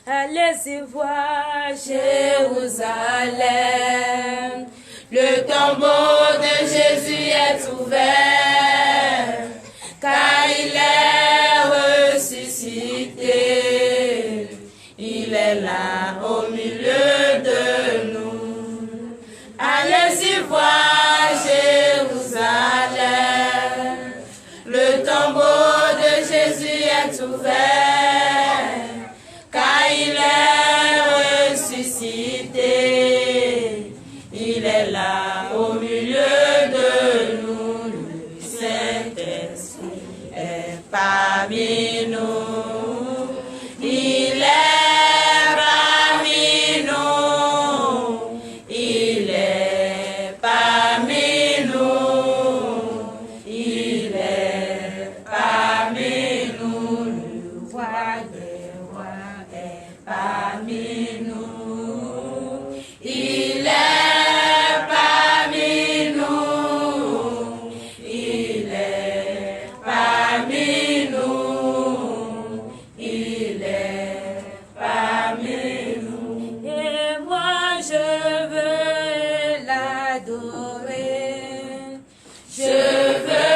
Allez-y voir Jérusalem, le tombeau de Jésus est ouvert, car il est ressuscité, il est là au milieu de nous. Allez-y voir Jérusalem, le tombeau de Jésus est ouvert, car il est ressuscité, il est là au milieu de nous, le Saint-Esprit est parmi nous, il est parmi nous, il est parmi nous, il est parmi nous, le roi des rois est parmi nous, il est parmi nous, il est parmi nous, il est parmi nous. Et moi je veux l'adorer, je veux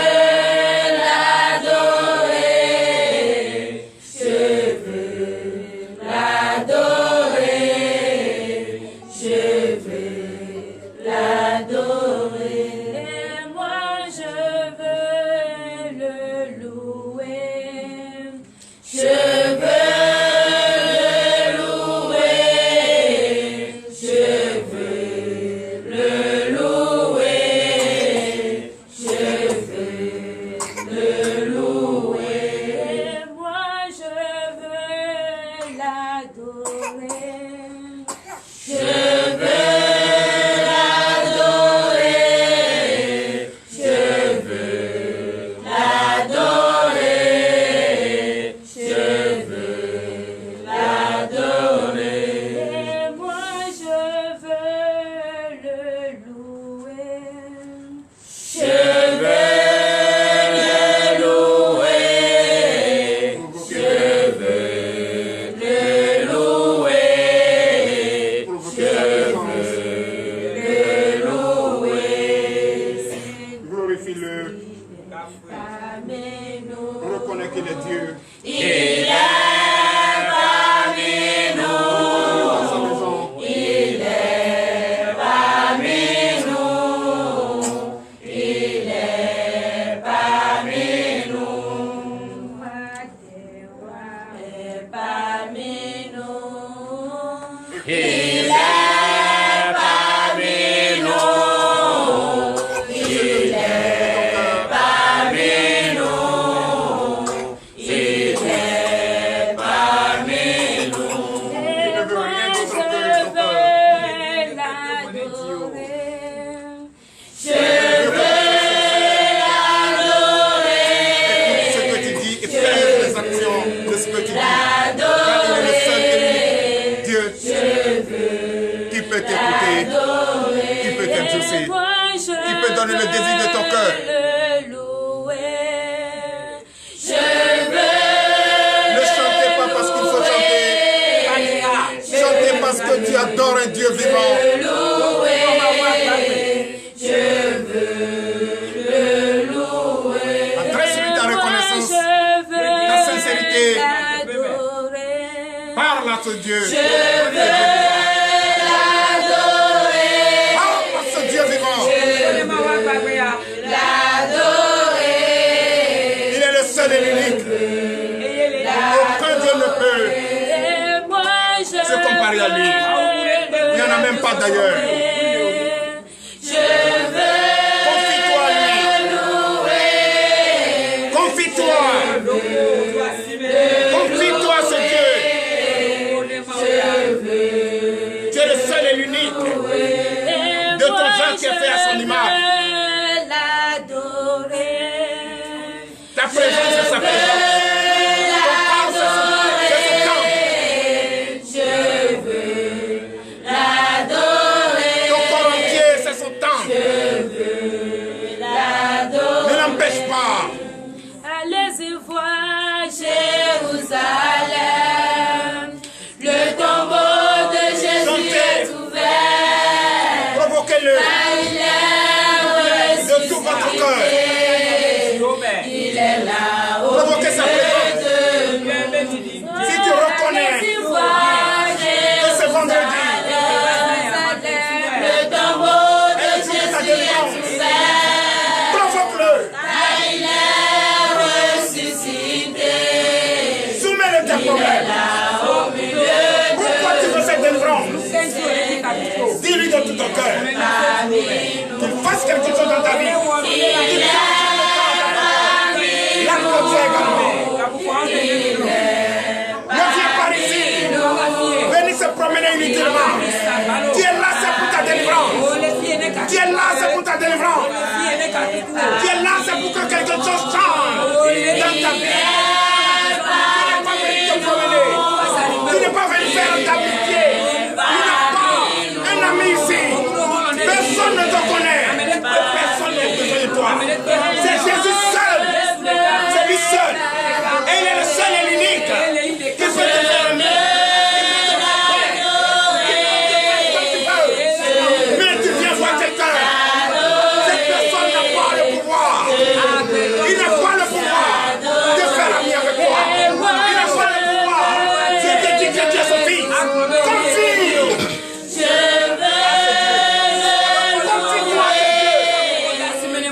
l'adorer, je veux l'adorer, je veux l'adorer. Et moi je veux le louer, je veux le louer, je veux le louer, je veux le louer. Et moi je veux l'adorer, je veux l'adorer, je veux l'adorer, je veux l'adorer. Et moi je veux le louer, je veux le louer, je veux le louer, je veux le louer. Glorifie-le. Parmi nous, On reconnaît qu'il est Dieu. il est parmi nous, Dans sa maison. il est parmi nous, il est parmi nous, roi des rois est parmi nous, il est parmi nous, il est parmi nous, il est parmi nous. Et moi je veux l'adorer, je veux l'adorer, Ce que tu dis et fais les actions de ce que tu dis. Car il est le seul et unique Dieu qui peut t'écouter, qui peut t'exaucer, qui peut donner le désir de ton cœur. Ne chantez pas parce qu'il faut chanter. Chantez parce que tu adores un Dieu vivant. Adresse-lui ta reconnaissance, ta sincérité. Parle à ce Dieu. Parle à ce Dieu vivant. Il est le seul et l'unique. Aucun Dieu ne peut se comparer à lui. Il n'y en a même pas d'ailleurs. Confie-toi à lui. Ta présence, c'est sa présence. Ton corps, c'est son temple. Ton corps entier, c'est son temple. Ne l'empêche pas. Allez-y voir Jérusalem. Le tombeau de Jésus est ouvert. Provoquez-le de tout votre cœur. Il est là-haut. Provoquez sa présence. Si tu reconnais que ce vendredi, le tombeau de Jésus est ouvert. provoque-le. Il est ressuscité. Soumets-le tes problèmes. Pourquoi tu veux cette délivrance? Dis-lui de tout ton cœur. Qu'il fasse quelque chose dans ta vie. Qu'il change le temps dans ta vie. L'atmosphère également. Ne viens pas ici. Venez se promener inutilement. Tu es là, c'est pour ta délivrance. Tu es là, c'est pour ta délivrance. Tu es là, c'est pour que quelque chose change dans ta vie. Tu n'es pas venu te promener. Tu n'es pas venu faire ta pitié. Tu n'as pas un ami ici. Personne ne te connaît. Personne n'a besoin de toi. C'est Jésus seul. C'est lui seul. Et il est le seul et l'unique qui peut te faire aimer. Mais tu viens voir quelqu'un. Cette personne n'a pas le pouvoir. Il n'a pas le pouvoir de faire ami avec toi. Il n'a pas le pouvoir. Je te dis que Dieu est son fils. Confie.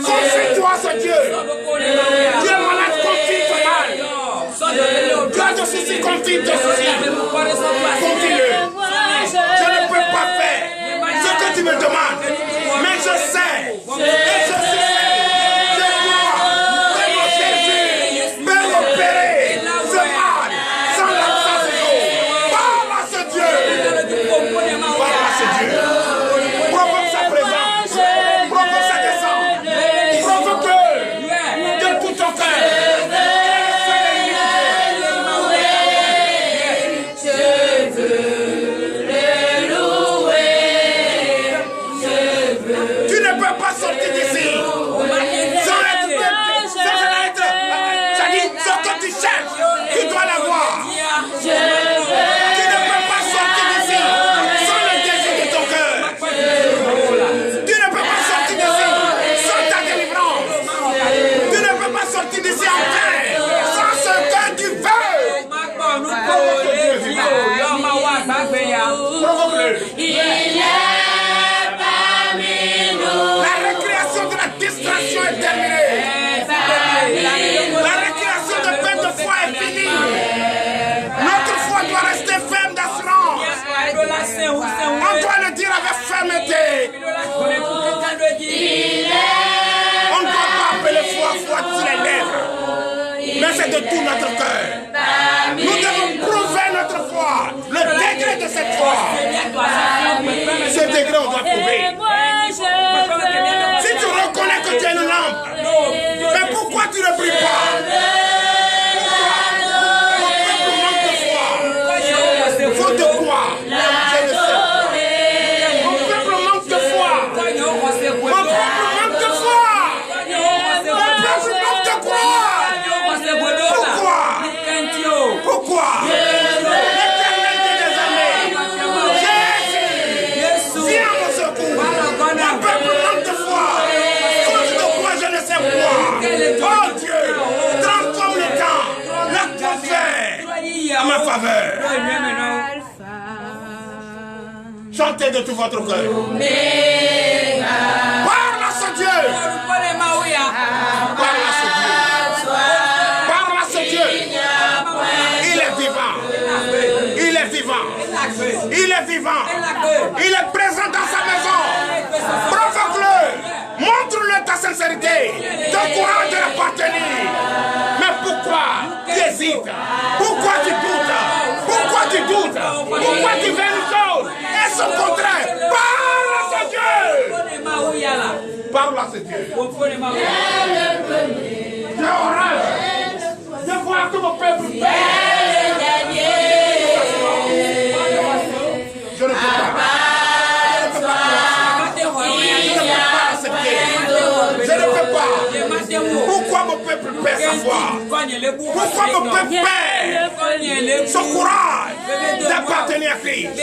Confie-toi à ce Dieu. Tu es malade, confie ton mal. Tu as des soucis, confie tes soucis. Confie-le. Je ne peux pas faire ce que tu me demandes. Mais je sais. Et je suis je crois que mon Jésus peut opérer ce mal sans l'absence de l'eau. Parle à ce Dieu. Parle à ce Dieu. Provoque sa présence. Provoque sa descente. Provoque-le de tout ton cœur. Tu ne peux pas sortir d'ici sans être, ça dit, ce que tu cherches, tu dois l'avoir. Tu ne peux pas sortir d'ici sans le désir de ton cœur. Tu ne peux pas sortir d'ici sans ta délivrance. Tu ne peux pas sortir d'ici en paix sans ce que tu veux. Provoque-le. La récréation de la distraction est terminée. La récréation de peine de foi est finie. Notre foi doit rester ferme d'assurance. On doit le dire avec fermeté. On ne doit pas appeler foi sur les lèvres. Mais c'est de tout notre cœur. Nous devons prouver notre foi. Le degré de cette foi. Ce degré, on doit prouver. Si tu reconnais que tu es une lampe, mais pourquoi tu ne pries pas? Pourquoi? Mon peuple manque de foi. Faute de quoi? Je le sais. Mon peuple manque de foi. Mon peuple manque de foi. Mon peuple manque de croire. Pourquoi? Pourquoi? L'éternel Dieu des armées. Jésus, viens à mon secours. Mon peuple manque de foi. Cause de quoi je ne sais quoi. Oh Dieu, transforme le temps, l'atmosphère à ma faveur. Chantez de tout votre cœur. Parle à ce Dieu. Parle à ce Dieu. Parle à ce Dieu. Il est vivant. Il est vivant. Il est vivant. Il est présent dans sa maison. Provoque-le. Montre-le ta sincérité. Ton courage de l'appartenir. Mais pourquoi tu hésites? Pourquoi tu doutes? Pourquoi tu doutes? Pourquoi tu fais une chose et son contraire? Parle à ce Dieu. Parle à ce Dieu. peuple paie. Je ne peux pas. Je ne peux pas. Pourquoi mon peuple perd sa foi? Pourquoi mon peuple perd son courage d'appartenir à Christ? Je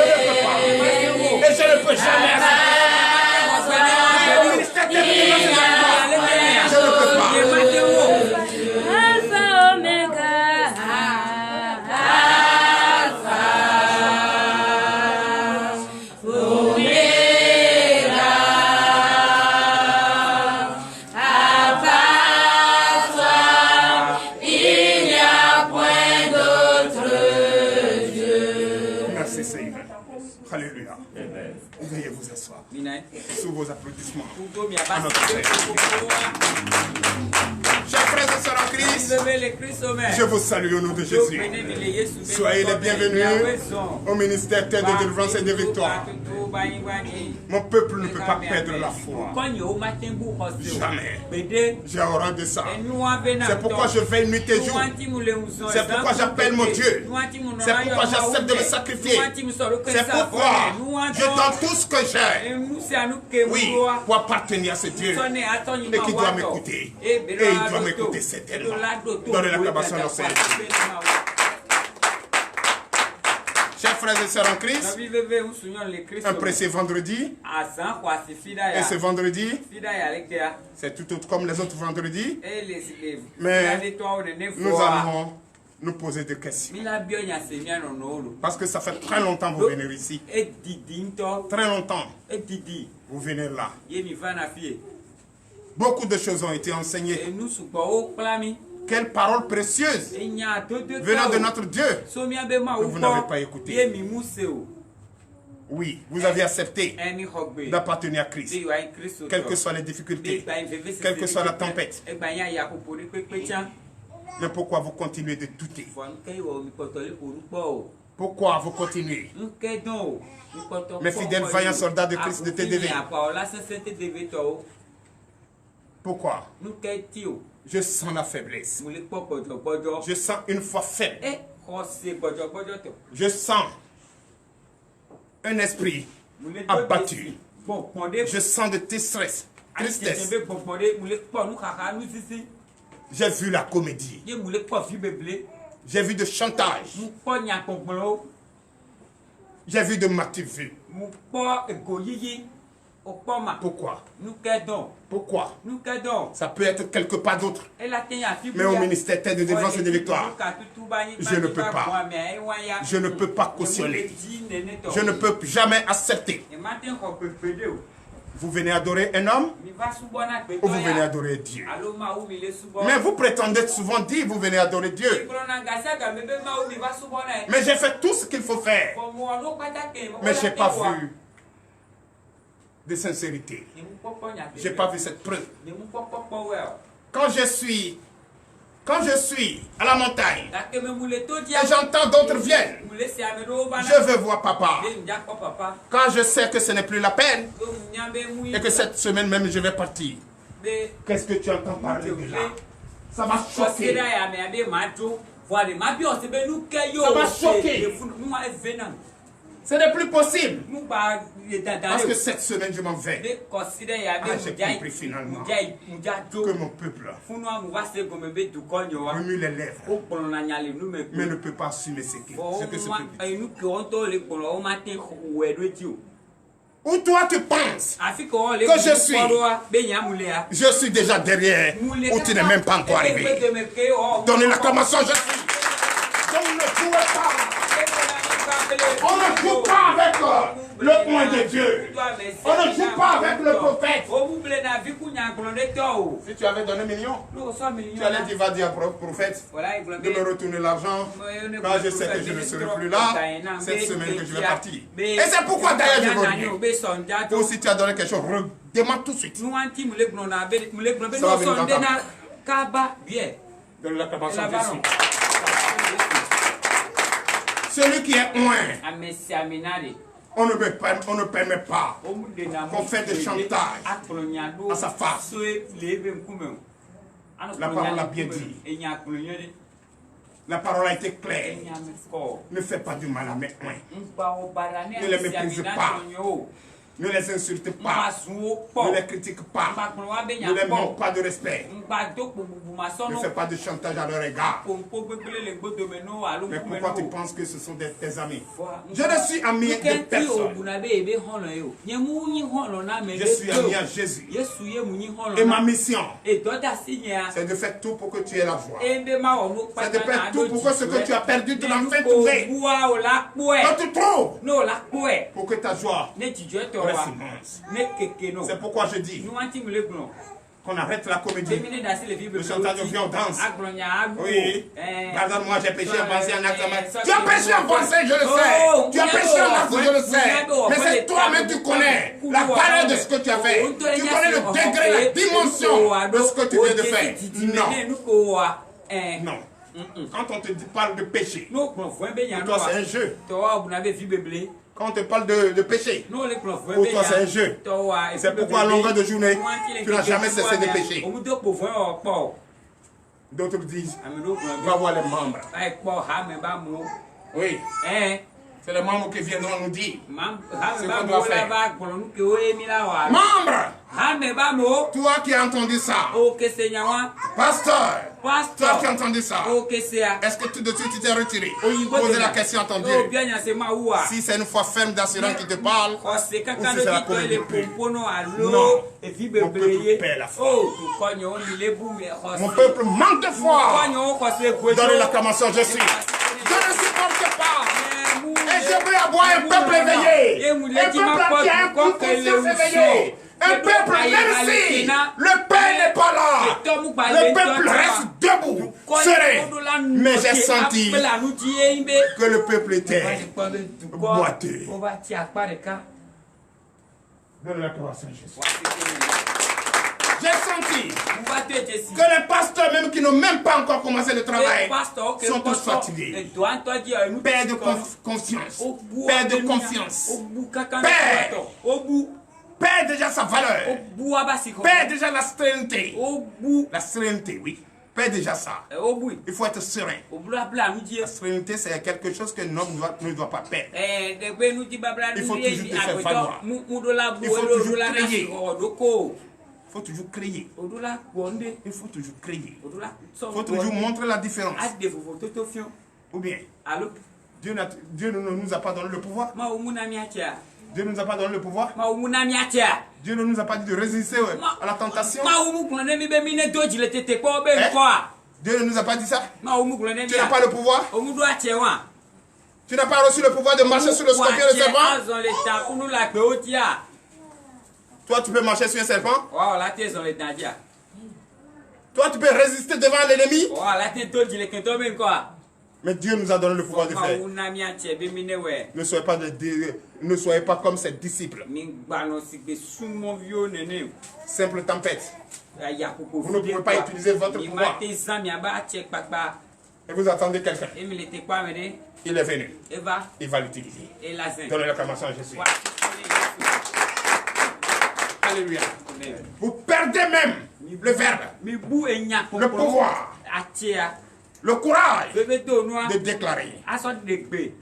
ne peux pas. Et je ne peux jamais accepter. Le ministère de je ne peux pas. Alpha, Omega. Alléluia. Veuillez vous asseoir. Sous vos applaudissements. Chers frères et sœurs en Christ, je vous salue au nom de Jésus. Soyez les bienvenus au ministère Terre de délivrance et de victoire. Mon peuple ne peut pas perdre la foi. Jamais. J'ai horreur de ça. C'est pourquoi je veille nuit et jour. C'est pourquoi j'appelle mon Dieu. C'est pourquoi j'accepte de me sacrifier. C'est pourquoi je donne tout ce que j'ai. Oui, pour appartenir à ce Dieu. Et qui doit m'écouter. Et il doit m'écouter certainement. Donnez l'acclamation à Seigneur. Chers frères et sœurs en Christ, un précieux vendredi, et ce vendredi, c'est tout autre comme les autres vendredis, mais nous allons nous poser des questions. Parce que ça fait très longtemps que vous venez ici. Très longtemps. Vous venez là. Beaucoup de choses ont été enseignées. Quelle parole précieuse venant de notre Dieu que vous n'avez pas écouté. Oui, vous avez accepté d'appartenir à Christ. Quelles que soient les difficultés, quelle que soit la tempête. Mais pourquoi vous continuez de douter? Pourquoi vous continuez? Mes fidèles vaillants soldats de Christ de TDV. Pourquoi? Je sens la faiblesse. Je sens une foi faible. Je sens un esprit abattu. Je sens de tristesse. J'ai vu la comédie. J'ai vu de chantage. J'ai vu de mativu. Pourquoi? Pourquoi? Ça peut être quelque part d'autre. Mais au ministère Terre de délivrance et de victoire, je ne peux pas. Je ne peux pas cautionner. Je ne peux jamais accepter. Vous venez adorer un homme ou vous venez adorer Dieu? Mais vous prétendez souvent dire vous venez adorer Dieu. Mais j'ai fait tout ce qu'il faut faire. Mais je n'ai pas vu de sincérité. Je n'ai pas vu cette preuve. Quand je suis à la montagne et j'entends d'autres viennent, je veux voir papa. Quand je sais que ce n'est plus la peine et que cette semaine même je vais partir, qu'est-ce que tu entends parler de là? Ça m'a choqué. Ça m'a choqué. Ce n'est plus possible. Parce que cette semaine, je m'en vais. J'ai compris finalement que mon peuple remue les lèvres, mais ne peut pas assumer ce que ce peuple dit. Ou toi tu penses que je suis déjà derrière, ou tu n'es même pas encore arrivé. Donnez l'acclamation, je suis. Donc ne jouez pas. On ne joue pas avec le point de Dieu. On ne joue pas avec le prophète. Si tu avais donné 1 million, tu allais dire, va dire au prophète de me retourner l'argent. Quand je sais que je ne serai plus là, cette semaine que je vais partir. Et c'est pourquoi d'ailleurs je reviens. Ou si tu as donné quelque chose, demande tout de suite. Ça va venir dans ta main. Donne l'acclamation de Jésus. Celui qui est loin, on ne permet pas qu'on fait des chantages à sa face. La parole a bien dit. La parole a été claire. Ne fais pas du mal à mes coins. Ne les méprise pas. Ne les insulte pas. Ne les critique pas. Ne les manque pas de respect. Ne fais pas de chantage à leur égard. Mais pourquoi tu penses que ce sont tes amis? Je ne suis ami de personne. Je suis ami à Jésus. Et ma mission, c'est de faire tout pour que tu aies la joie. C'est de faire tout pour que ce que tu as perdu, tu l'as enfin trouvé. Quand tu trouves, pour que ta joie reste immense. C'est pourquoi je dis qu'on arrête la comédie. Le chantage de viande danse. Oui. Pardonne-moi, j'ai péché en pensée, en acte. Tu as péché en pensée, je le sais. Tu as péché en acte, je le sais. Mais c'est toi-même qui connais la valeur de ce que tu as fait. Tu connais le degré, la dimension de ce que tu viens de faire. Non. Non. Quand on te parle de péché, pour toi c'est un jeu. Quand on te parle de péché, pour toi c'est un jeu. C'est pourquoi à longueur de journée, tu n'as jamais cessé de pécher. D'autres disent, va voir les membres. Oui. C'est les membres qui viendront nous dire ce qu'on doit faire. Membres, toi qui as entendu ça, pasteur, toi qui as entendu ça, est-ce que tout de suite tu t'es retiré? Posez la question à ton Dieu. Si c'est une foi ferme d'assurance qui te parle, ou si c'est la comédie. Non, mon peuple perd la foi. Mon peuple manque de foi. Donnez l'acclamation, je suis. Je ne supporte pas. Et je veux avoir un peuple éveillé. Un peuple qui a un coup de conscience éveillé. Un peuple, même si le Père n'est pas là, le peuple reste debout, serein. Mais j'ai senti que le peuple était boiteux. Donne la gloire à Jésus. J'ai senti que les pasteurs, même qui n'ont même pas encore commencé le travail, sont tous fatigués. Père de confiance. Père de confiance. Père déjà sa valeur. Père déjà la sérénité. La sérénité, oui. Père déjà ça. Il faut être serein. La sérénité, c'est quelque chose que l'homme ne doit pas perdre. Il faut toujours te faire valoir. Il faut toujours crier. Il faut toujours crier. Il faut toujours crier. Il faut toujours montrer la différence. Ou bien, Dieu ne nous a pas donné le pouvoir. Dieu ne nous a pas donné le pouvoir. Dieu ne nous a pas dit de résister à la tentation. Dieu ne nous a pas dit ça. Tu n'as pas le pouvoir. Tu n'as pas reçu le pouvoir de marcher sur le scorpion et le serpent. Toi, tu peux marcher sur un serpent. Toi, tu peux résister devant l'ennemi. Mais Dieu nous a donné le pouvoir de faire. Ne soyez pas comme ses disciples. Simple tempête. Vous ne pouvez pas utiliser votre pouvoir. Et vous attendez quelqu'un. Il est venu. Il va l'utiliser. Donnez l'acclamation à Jésus. Alléluia. Vous perdez même le verbe, le pouvoir, le courage de déclarer.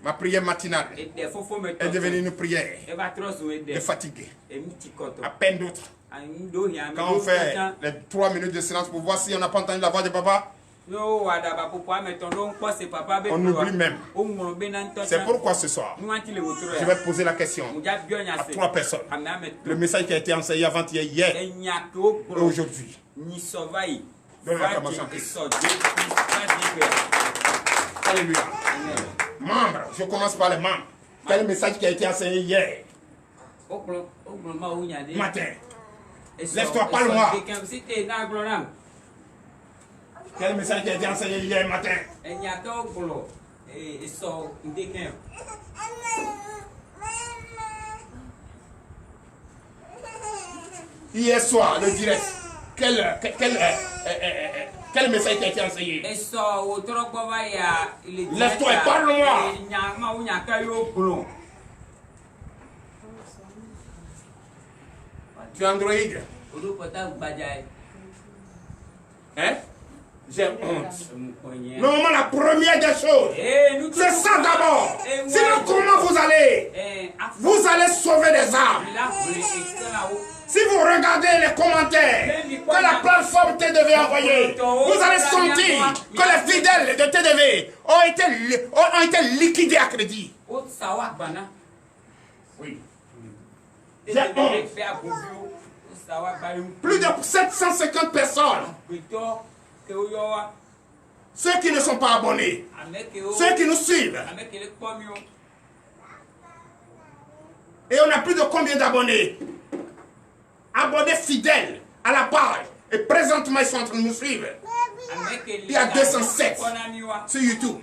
Ma prière matinale est devenue une prière de fatigué. À peine d'autres. Quand on fait les 3 minutes de silence pour voir si on n'a pas entendu la voix de papa, on oublie même. C'est pourquoi ce soir, je vais poser la question à 3 personnes. Le message qui a été enseigné avant-hier, hier et aujourd'hui. Donne l'acclamation. Alléluia. Membres, je commence par les membres. Quel message qui a été enseigné hier matin? Lève-toi, parle-moi. Quel message qui a été enseigné hier matin? Hier soir, le direct. Quel message qui a été enseigné? Lève-toi et parle-moi. Tu es Android? Hein? J'ai honte. Normalement, la première des choses, c'est ça d'abord. Sinon, comment vous allez? Vous allez sauver des âmes. Si vous regardez les commentaires que la plateforme TDV a envoyé, vous allez sentir que les fidèles de TDV ont été liquidés à crédit. Oui. J'ai honte. Plus de 750 personnes. Ceux qui ne sont pas abonnés, ceux qui nous suivent. Et on a plus de combien d'abonnés? Abonnés fidèles à la page. Et présentement, ils sont en train de nous suivre. Il y a 207 sur YouTube.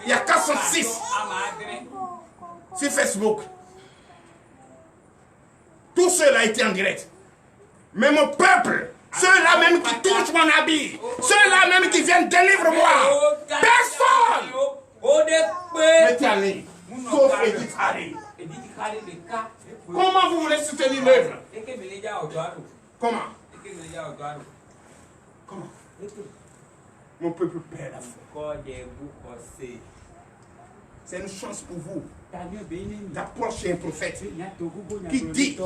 Il y a 406 sur Facebook. Tout cela été en direct. Mais mon peuple, ceux-là même qui touchent mon habit, ceux-là même qui viennent délivrer moi, personne ne tient en ligne, sauf Edith Harry. Comment vous voulez soutenir l'œuvre? Comment? Comment? Mon peuple perd la foi. C'est une chance pour vous d'approcher un prophète qui dit: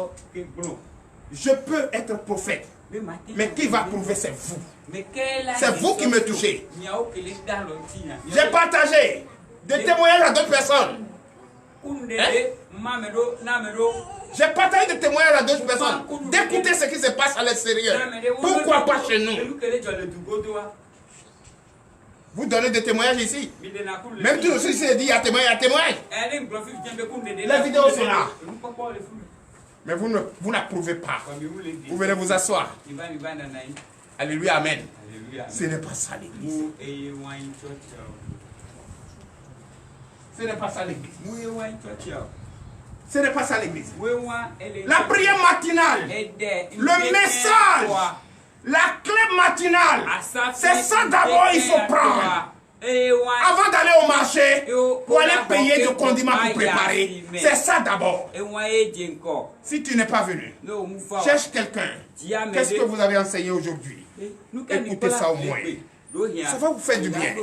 je peux être prophète, mais qui va prouver c'est vous. C'est vous qui me touchez. J'ai partagé des témoignages à d'autres personnes. J'ai partagé des témoignages à d'autres personnes d'écouter ce qui se passe à l'extérieur. Pourquoi pas chez nous? Vous donnez des témoignages ici. Même tout aussi c'est dit il y a témoignage, il y a témoignage. Les vidéos sont là. Mais vous n'approuvez pas. Vous venez vous asseoir. Alléluia, amen. Ce n'est pas ça l'église. Ce n'est pas ça l'église. Ce n'est pas ça l'église. La prière matinale, le message, la clé matinale, c'est ça d'abord il faut prendre. Avant d'aller au marché, pour aller payer du condiment pour préparer, c'est ça d'abord. Si tu n'es pas venu, cherche quelqu'un. Qu'est-ce que vous avez enseigné aujourd'hui? Écoutez ça au moins. Ça va vous faire du bien.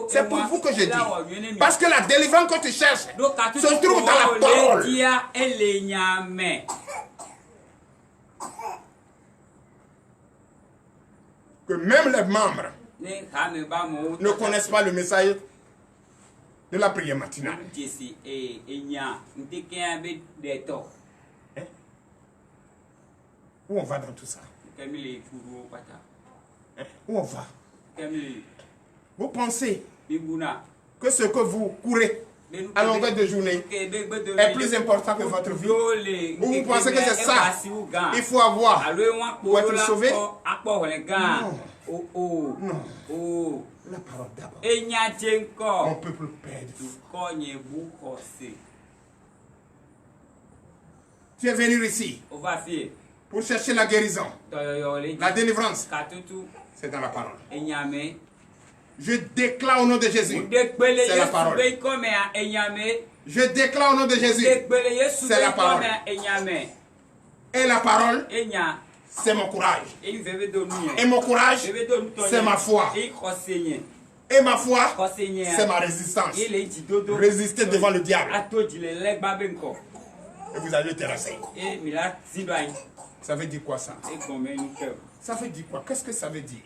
C'est pour vous que je dis. Parce que la délivrance que tu cherches se trouve dans la parole. Que même les membres ne connaissent pas le message de la prière matinale. Où on va dans tout ça? Où on va? Vous pensez que ce que vous courez à longueur de journée est plus important que votre vie? Ou vous pensez que c'est ça il faut avoir pour être sauvé? Non. La parole d'abord. Mon peuple perd. Tu es venu ici pour chercher la guérison, la délivrance. C'est dans la parole. Je déclare au nom de Jésus. C'est la parole. Je déclare au nom de Jésus. C'est la parole. Et la parole, c'est mon courage. Et mon courage, c'est ma foi. Et ma foi, c'est ma résistance. Résister devant le diable. Et vous allez le terrasser. Ça veut dire quoi ça? Ça veut dire quoi? Qu'est-ce que ça veut dire?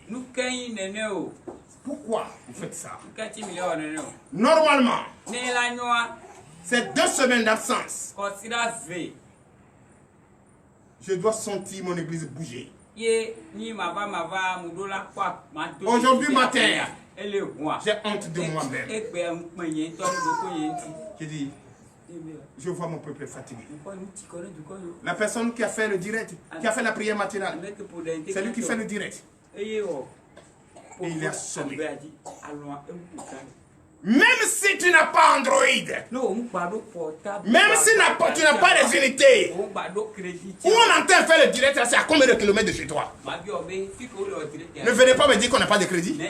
Pourquoi vous faites ça? Normalement, c'est 2 semaines d'absence. Je dois sentir mon église bouger. Aujourd'hui matin, j'ai honte de moi-même. J'ai dit, je vois mon peuple fatigué. La personne qui a fait le direct, qui a fait la prière matinale, c'est lui qui fait le direct. Et il est assommé. Même si tu n'as pas Android, même si tu n'as pas les unités, où on entend faire le direct, c'est à combien de kilomètres de chez toi? Ne venez pas me dire qu'on n'a pas de crédit,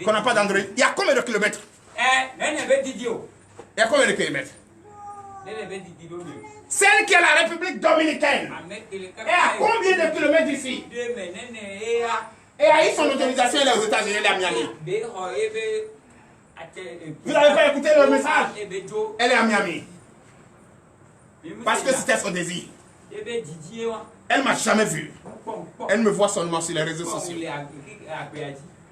qu'on n'a pas d'Android. Il y a combien de kilomètres? Il y a combien de kilomètres? Celle qui est la République dominicaine est à combien de kilomètres d'ici? Et a eu son autorisation, elle est aux États-Unis, elle est à Miami. Vous n'avez pas écouté le message? Elle est à Miami. Parce que c'était son désir. Elle ne m'a jamais vu. Elle me voit seulement sur les réseaux sociaux.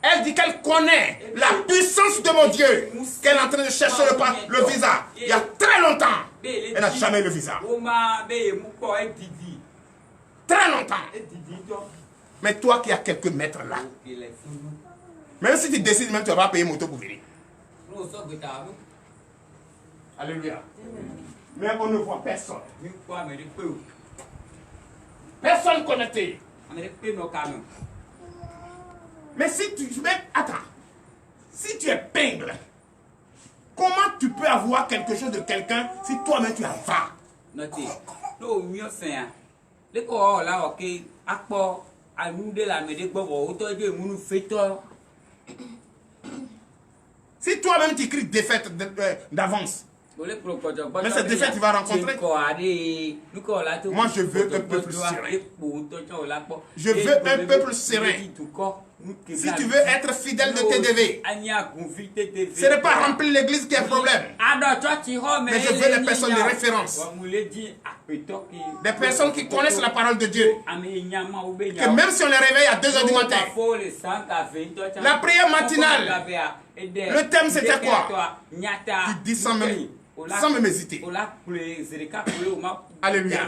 Elle dit qu'elle connaît la puissance de mon Dieu, qu'elle est en train de chercher le visa. Il y a très longtemps. Elle n'a jamais eu le visa. Très longtemps. Mais toi qui as quelques mètres là, même si tu décides, même tu vas pas payer moto pour venir. Alléluia. Mais on ne voit personne. Personne connecté. Mais si tu... Attends. Si tu es pingle, comment tu peux avoir quelque chose de quelqu'un si toi-même tu as va? Si toi-même tu cries défaite d'avance, mais cette défaite tu vas rencontrer. Moi je veux un peuple serein. Je veux un peuple serein. Si tu veux être fidèle de TDV, ce n'est pas remplir l'église qui est le problème. Mais je veux des personnes de référence. Des personnes qui connaissent la parole de Dieu. Que même si on les réveille à 2 h du matin, la prière matinale, le thème c'était quoi? Tu dis sans même hésiter. Alléluia.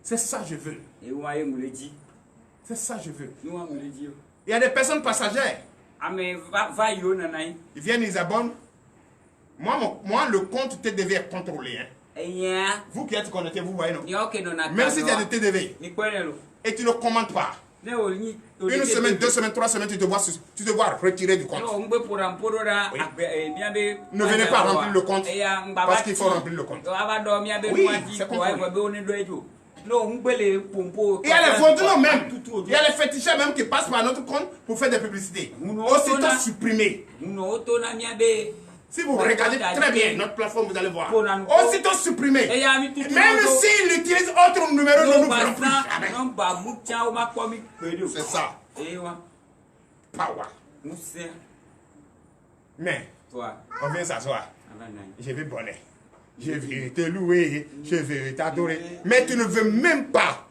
C'est ça que je veux. C'est ça que je veux. Il y a des personnes passagères. Ils viennent, ils abonnent. Moi, le compte TDV est contrôlé. Hein. Vous qui êtes connectés, vous voyez, non? Même si tu as de TDV et tu ne commandes pas, une semaine, 2 semaines, 3 semaines, tu te vois retirer du compte. Oui. Ne venez pas remplir le compte parce qu'il faut remplir le compte. Oui, c'est compris. Il y a les vaudous même. Il y a les féticheurs même qui passent par notre compte pour faire des publicités. Aussitôt supprimés. Si vous regardez très bien notre plateforme, vous allez voir. Aussitôt supprimé. Même s'il utilise autre numéro, nous ne verrons plus jamais. C'est ça. Power. Mais, on vient s'asseoir. Je vais bonner. Je vais te louer. Je vais t'adorer. Mais tu ne veux même pas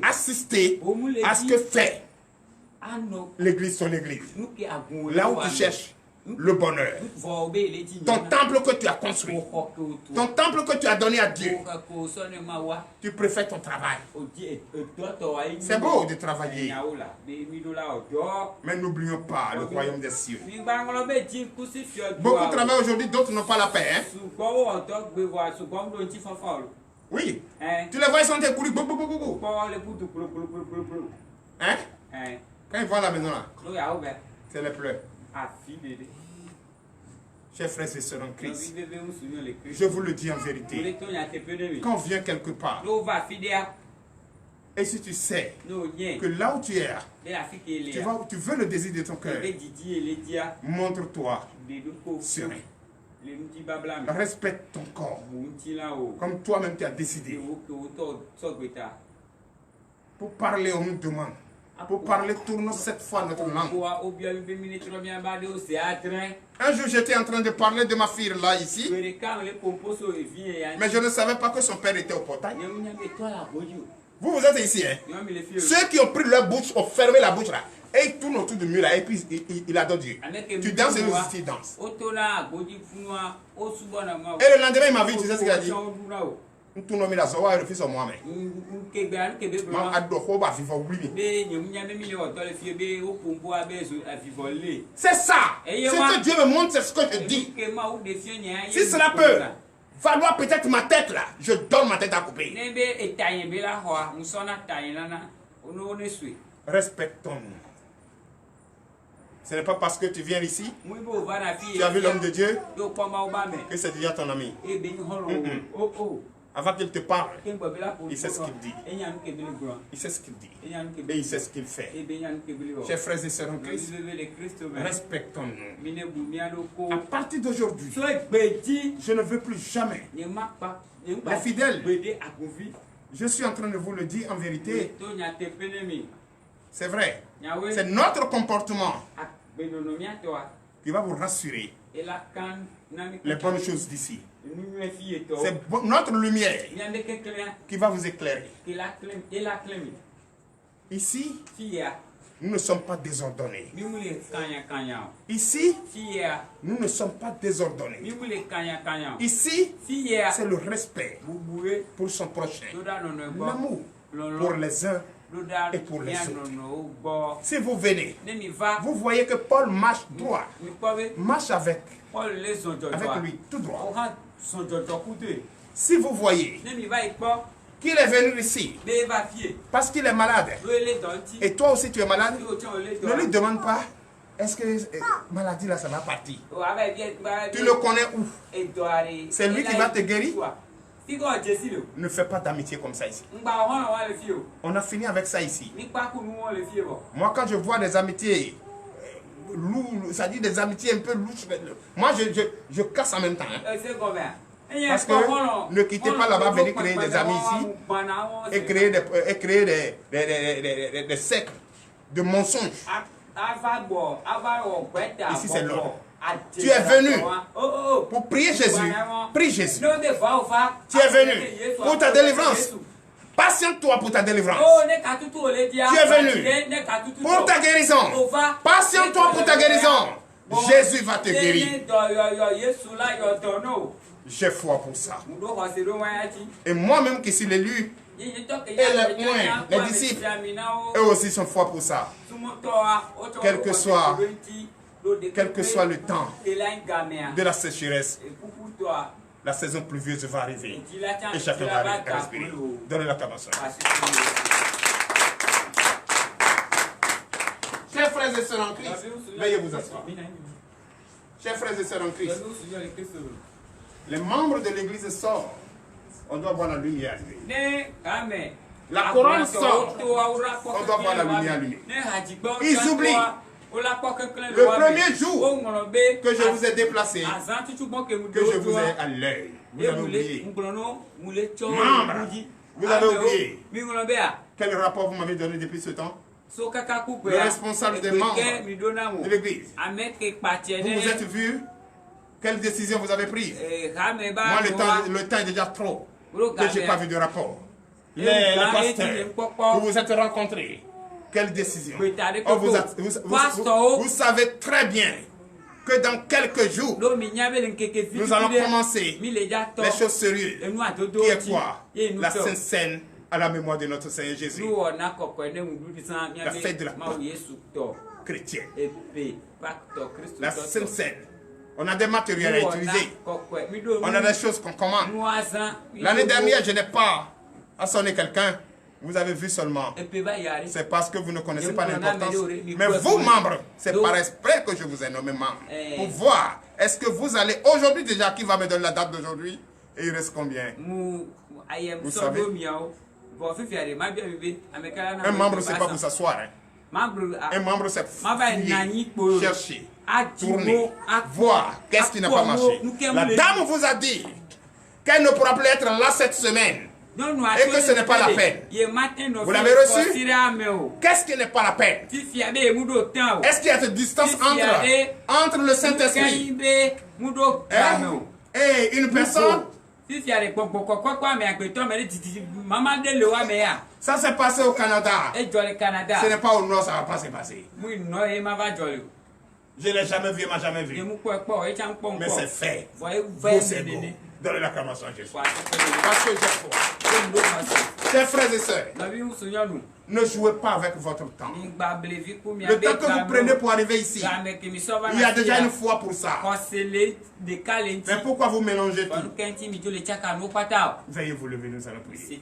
assister à ce que fait l'église, son église. Là où tu cherches le bonheur. Ton temple que tu as construit. Ton temple que tu as donné à Dieu. Tu préfères ton travail. C'est beau de travailler. Mais n'oublions pas le royaume des cieux. Beaucoup travaillent aujourd'hui, d'autres n'ont pas la paix. Hein? Oui. Tu les vois, ils sont des coulis. Hein? Quand ils vont à la maison là, c'est les pleurs. Chers frères et sœurs en Christ, je vous le dis en vérité, quand on vient quelque part, et si tu sais que là où tu es, tu veux le désir de ton cœur, montre-toi serein. Respecte ton corps, comme toi-même tu as décidé. Pour parler, on nous demande. Pour parler, tournons cette fois notre langue. Un jour, j'étais en train de parler de ma fille là, ici. Mais je ne savais pas que son père était au portail. Vous êtes ici, hein? Ceux qui ont pris leur bouche, ont fermé la bouche là. Et ils tournent autour du mur là, et puis il adore Dieu. Tu danses et nous aussi danses. Et le lendemain, il m'a vu, tu sais ce qu'il a dit? C'est ça. Ce que Dieu me montre, c'est ce que je dis. Si cela peut falloir peut-être ma tête là, je donne ma tête à couper. Respectons-nous. Ce n'est pas parce que tu viens ici, tu as vu l'homme de Dieu, que c'est déjà ton ami. Avant qu'il te parle, il sait ce qu'il dit. Il sait ce qu'il dit. Et il sait ce qu'il fait. Chers frères et sœurs en Christ, respectons-nous. À partir d'aujourd'hui, je ne veux plus jamais. Les fidèles, je suis en train de vous le dire en vérité. C'est vrai. C'est notre comportement qui va vous rassurer les bonnes choses d'ici. C'est notre lumière qui va vous éclairer. Ici, nous ne sommes pas désordonnés. Ici, nous ne sommes pas désordonnés. Ici, c'est le respect pour son prochain. L'amour pour les uns et pour les autres. Si vous venez, vous voyez que Paul marche droit, marche avec lui tout droit. Si vous voyez qu'il est venu ici parce qu'il est malade et toi aussi tu es malade, ne lui demande pas est-ce que maladie là ça va partir. Tu le connais où? C'est lui qui va te guérir. Ne fais pas d'amitié comme ça ici. On a fini avec ça ici. Moi quand je vois des amitiés ça dit des amitiés un peu louches, moi je casse en même temps. Parce que ne quittez pas là-bas, venez créer des amis ici et créer des cercles de mensonges. Ici c'est l'ordre. Tu es venu pour prier Jésus. Prie Jésus. Tu es venu pour ta délivrance. Patiente-toi pour ta délivrance. Tu es venu pour ta guérison. Patiente-toi pour ta guérison. Jésus va te guérir. J'ai foi pour ça. Et moi-même qui suis l'élu, et les disciples, eux aussi sont foi pour ça. Quel que soit le temps de la sécheresse, la saison pluvieuse va arriver et chacun va respirer. Donnez l'acclamation. Chers frères et sœurs en Christ, veuillez vous asseoir. Chers frères et sœurs en Christ, les membres de l'église sortent. On doit voir la lumière allumée. La couronne sort. On doit voir la lumière allumée. Ils oublient. Le premier jour que je vous ai déplacé, que je vous ai à l'œil, vous avez oublié. Membres, vous avez oublié. Quel rapport vous m'avez donné depuis ce temps? Le responsable des membres de l'église. Vous vous êtes vu? Quelle décision vous avez prise? Moi, le temps est déjà trop. Que je n'ai pas vu de rapport. Les pasteurs, vous vous êtes rencontrés. Quelle décision? Vous savez très bien que dans quelques jours, nous allons commencer les choses sérieuses. Qui est quoi? La Sainte Seine à la mémoire de notre Seigneur Jésus. La fête de la Pâque chrétienne. La Sainte Seine. On a des matériels à utiliser. On a des choses qu'on commande. L'année dernière, je n'ai pas assoné quelqu'un. Vous avez vu seulement. C'est parce que vous ne connaissez pas l'importance. Mais vous, membres, c'est par esprit que je vous ai nommé membre. Pour voir, est-ce que vous allez aujourd'hui déjà, qui va me donner la date d'aujourd'hui? Et il reste combien? Vous savez? Un membre, c'est pas pour s'asseoir. Un membre, c'est chercher, tourner, voir qu'est-ce qui n'a pas marché. La dame vous a dit qu'elle ne pourra plus être là cette semaine. Et que ce n'est pas la peine. Vous l'avez reçu? Qu'est-ce qui n'est pas la peine? Est-ce qu'il y a cette distance entre le Saint-Esprit et une personne? Ça s'est passé au Canada. Ce n'est pas au nord, ça ne va pas se passer. Je ne l'ai jamais vu, il ne m'a jamais vu. Mais c'est fait. Vous, c'est beau. Donnez l'acclamation à Jésus. Parce que j'ai foi. Chers frères et sœurs, ne jouez pas avec votre temps. Le temps que vous prenez pour arriver ici, il y a déjà une foi pour ça. Mais pourquoi vous mélangez tout? Veuillez vous lever, nous allons prier.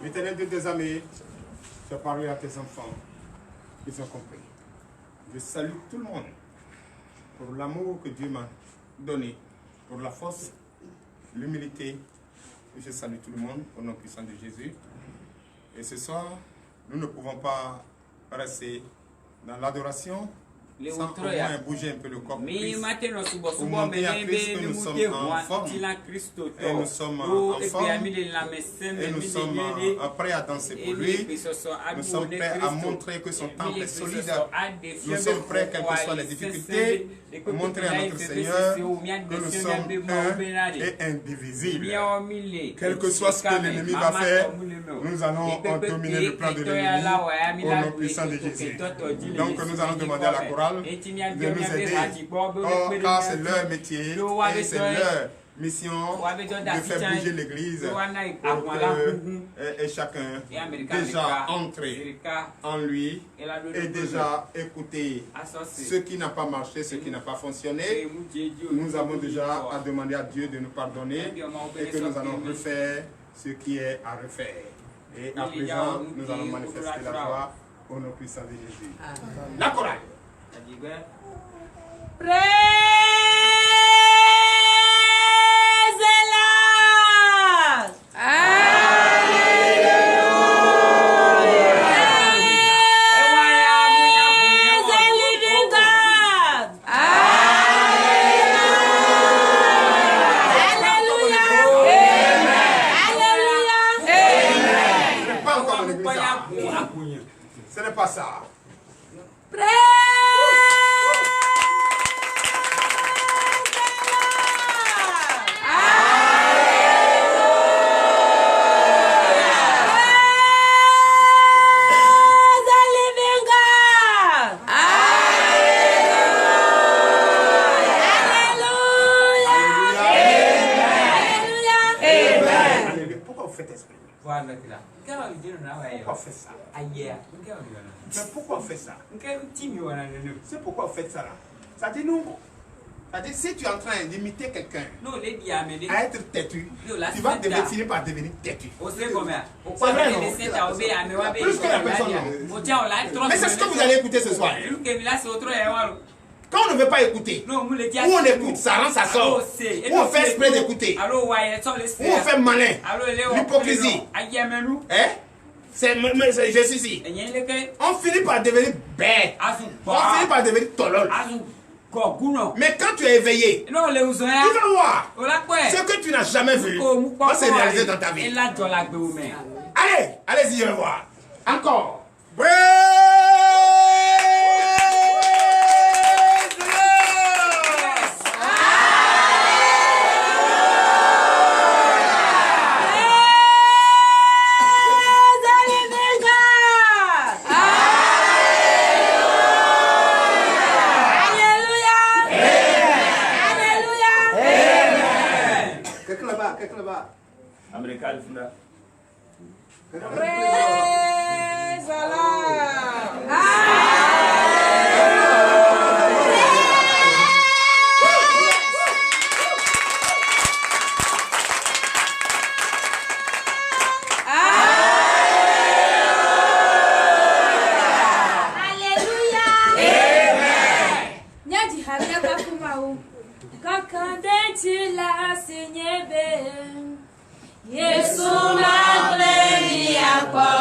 L'Éternel Dieu des armées, tu as parlé à tes enfants, ils ont compris. Je salue tout le monde pour l'amour que Dieu m'a donné, pour la force, l'humilité. Je salue tout le monde au nom puissant de Jésus. Et ce soir, nous ne pouvons pas rester dans l'adoration sans au moins bouger un peu le corps pour montrer à Christ que nous sommes en forme et nous sommes en forme et nous sommes prêts à danser pour lui. Nous sommes prêts à montrer que son temple est solide. Nous sommes prêts, quelles que soient les difficultés, à montrer à notre Seigneur que nous sommes un et indivisibles. Quel que soit ce que l'ennemi va faire, nous allons dominer le plan de l'ennemi au nom puissant de Jésus. Donc nous allons demander à la chorale de nous aider, car c'est leur métier et c'est leur mission de faire bouger l'église pour que chacun déjà entré en lui et déjà écouté ce qui n'a pas marché, ce qui n'a pas fonctionné. Nous avons déjà à demander à Dieu de nous pardonner et que nous allons refaire ce qui est à refaire. Et à présent, nous allons manifester la joie au nom puissant de Jésus. La chorale. Praise the Lord. Praise the living God. Hallelujah. Hallelujah. Pas encore mon église. Ce n'est pas ça. Pourquoi on fait ça? Mais pourquoi on fait ça? C'est pourquoi on fait ça là. Ça dit nous. C'est-à-dire si tu es en train d'imiter quelqu'un à être têtu, tu vas finir par devenir têtu. C'est vrai, non? Plus que la personne. Mais c'est ce que vous allez écouter ce soir. Quand on ne veut pas écouter, ou on écoute, ça rend ça sort. Ou on fait exprès d'écouter. Ou on fait malin. L'hypocrisie. Je suis ici. On finit par devenir bête. On finit par devenir tolol. Mais quand tu es éveillé, tu vas voir ce que tu n'as jamais vu va se réaliser dans ta vie. Allez, allez-y, je vais voir. Encore. Praise the Lord. Yesu na gleni yako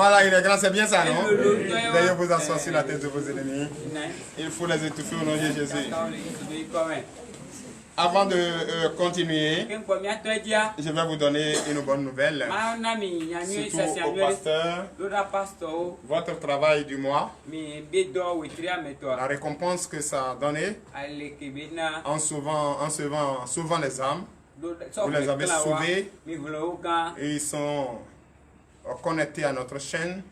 Voilà, il est grand, c'est bien ça, non? Veuillez vous asseoir sur la tête de vos ennemis. Il faut les étouffer au nom de Jésus. Avant de continuer, je vais vous donner une bonne nouvelle. Surtout au pasteur, votre travail du mois, la récompense que ça a donné en sauvant les âmes. Vous les avez sauvés et ils sont connectés à notre chaîne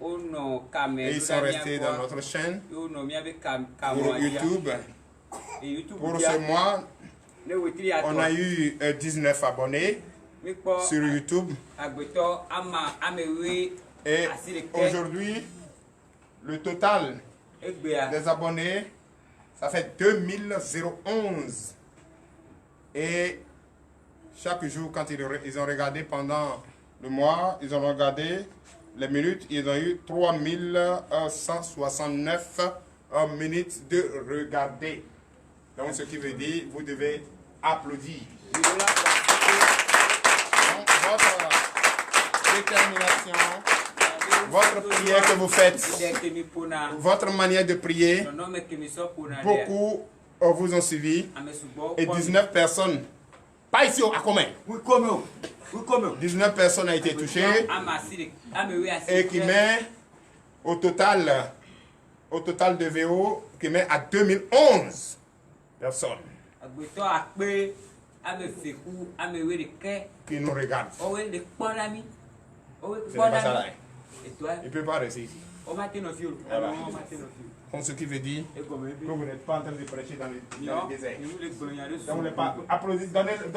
et ils sont restés dans notre chaîne pour YouTube. Pour ce mois, on a eu 19 abonnés sur YouTube et aujourd'hui, le total des abonnés, ça fait 2011. Et chaque jour, quand ils ont regardé pendant le mois, ils ont regardé les minutes, ils ont eu 3169 minutes de regarder. Donc, ce qui veut dire, vous devez applaudir. Donc, votre détermination, votre prière que vous faites, votre manière de prier, beaucoup vous ont suivi et 19 personnes. Pas ici, à combien? 19 personnes ont été touchées et qui met au total de VO qui met à 2011 personnes qui nous regardent. C'est pas ça là. Il ne peut pas rester ici. Donc, ce qui veut dire que vous n'êtes pas en train de prêcher dans le désert. Donc, ne pas applaudir, donnez le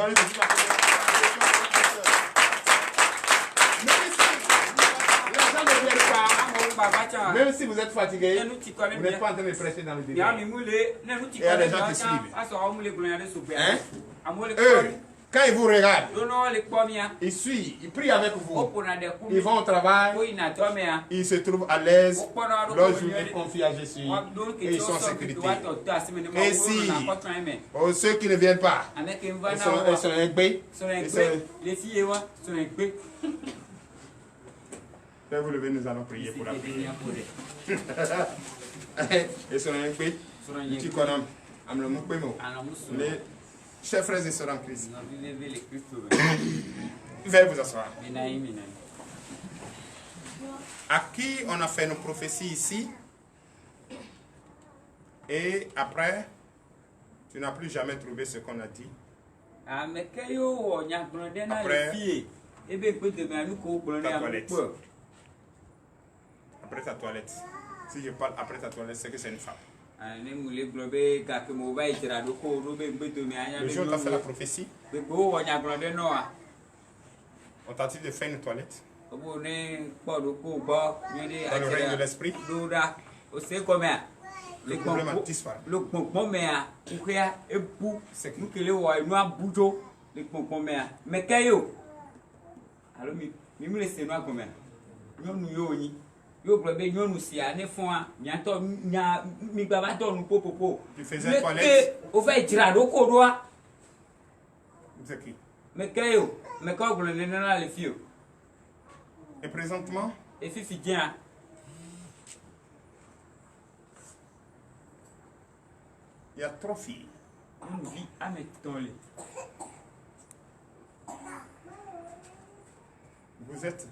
même si vous êtes fatigué, vous n'êtes pas en train de prêcher dans le désert. Il y a des gens qui suivent. Hein? Eux, quand ils vous regardent, ils suivent, ils prient avec vous. Ils vont au travail, ils se trouvent à l'aise, leur journée confie à Jésus et ils sont en sécurité. Et si ceux qui ne viennent pas, ils sont inquiets. Vous levez, nous allons prier pour la prière. Ils sont inquiets. Chers frères et sœurs en Christ, veuillez vous asseoir. À qui on a fait nos prophéties ici, et après, tu n'as plus jamais trouvé ce qu'on a dit. Après, ta toilette. Après ta toilette. Si je parle après ta toilette, c'est que c'est une femme. Le jour où tu as fait la prophétie, on t'a dit de faire une toilette dans le règne de l'esprit. Le problème a disparu. Tu faisais toilette. C'est qui? Et présentement, il y a 3 filles. Vous êtes,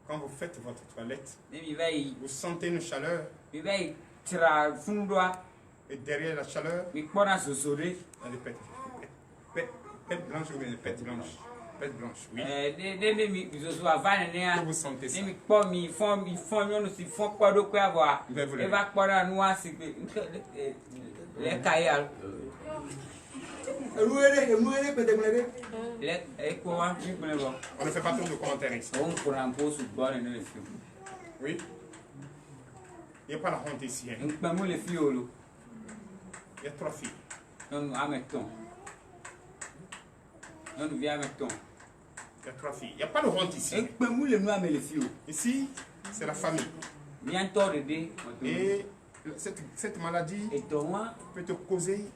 quand vous faites votre toilette, vous sentez une chaleur. Et derrière la chaleur, il y a des pètes. Pètes blanches ou des pètes blanches? Pètes blanches, oui. Que vous sentez ça? On ne fait pas trop de commentaires ici. Oui. Il n'y a pas la honte ici. Hein. Il y a 3 filles. Il y a 3 filles. Il n'y a pas de honte ici. Ici, c'est la famille. Et cette maladie peut te causer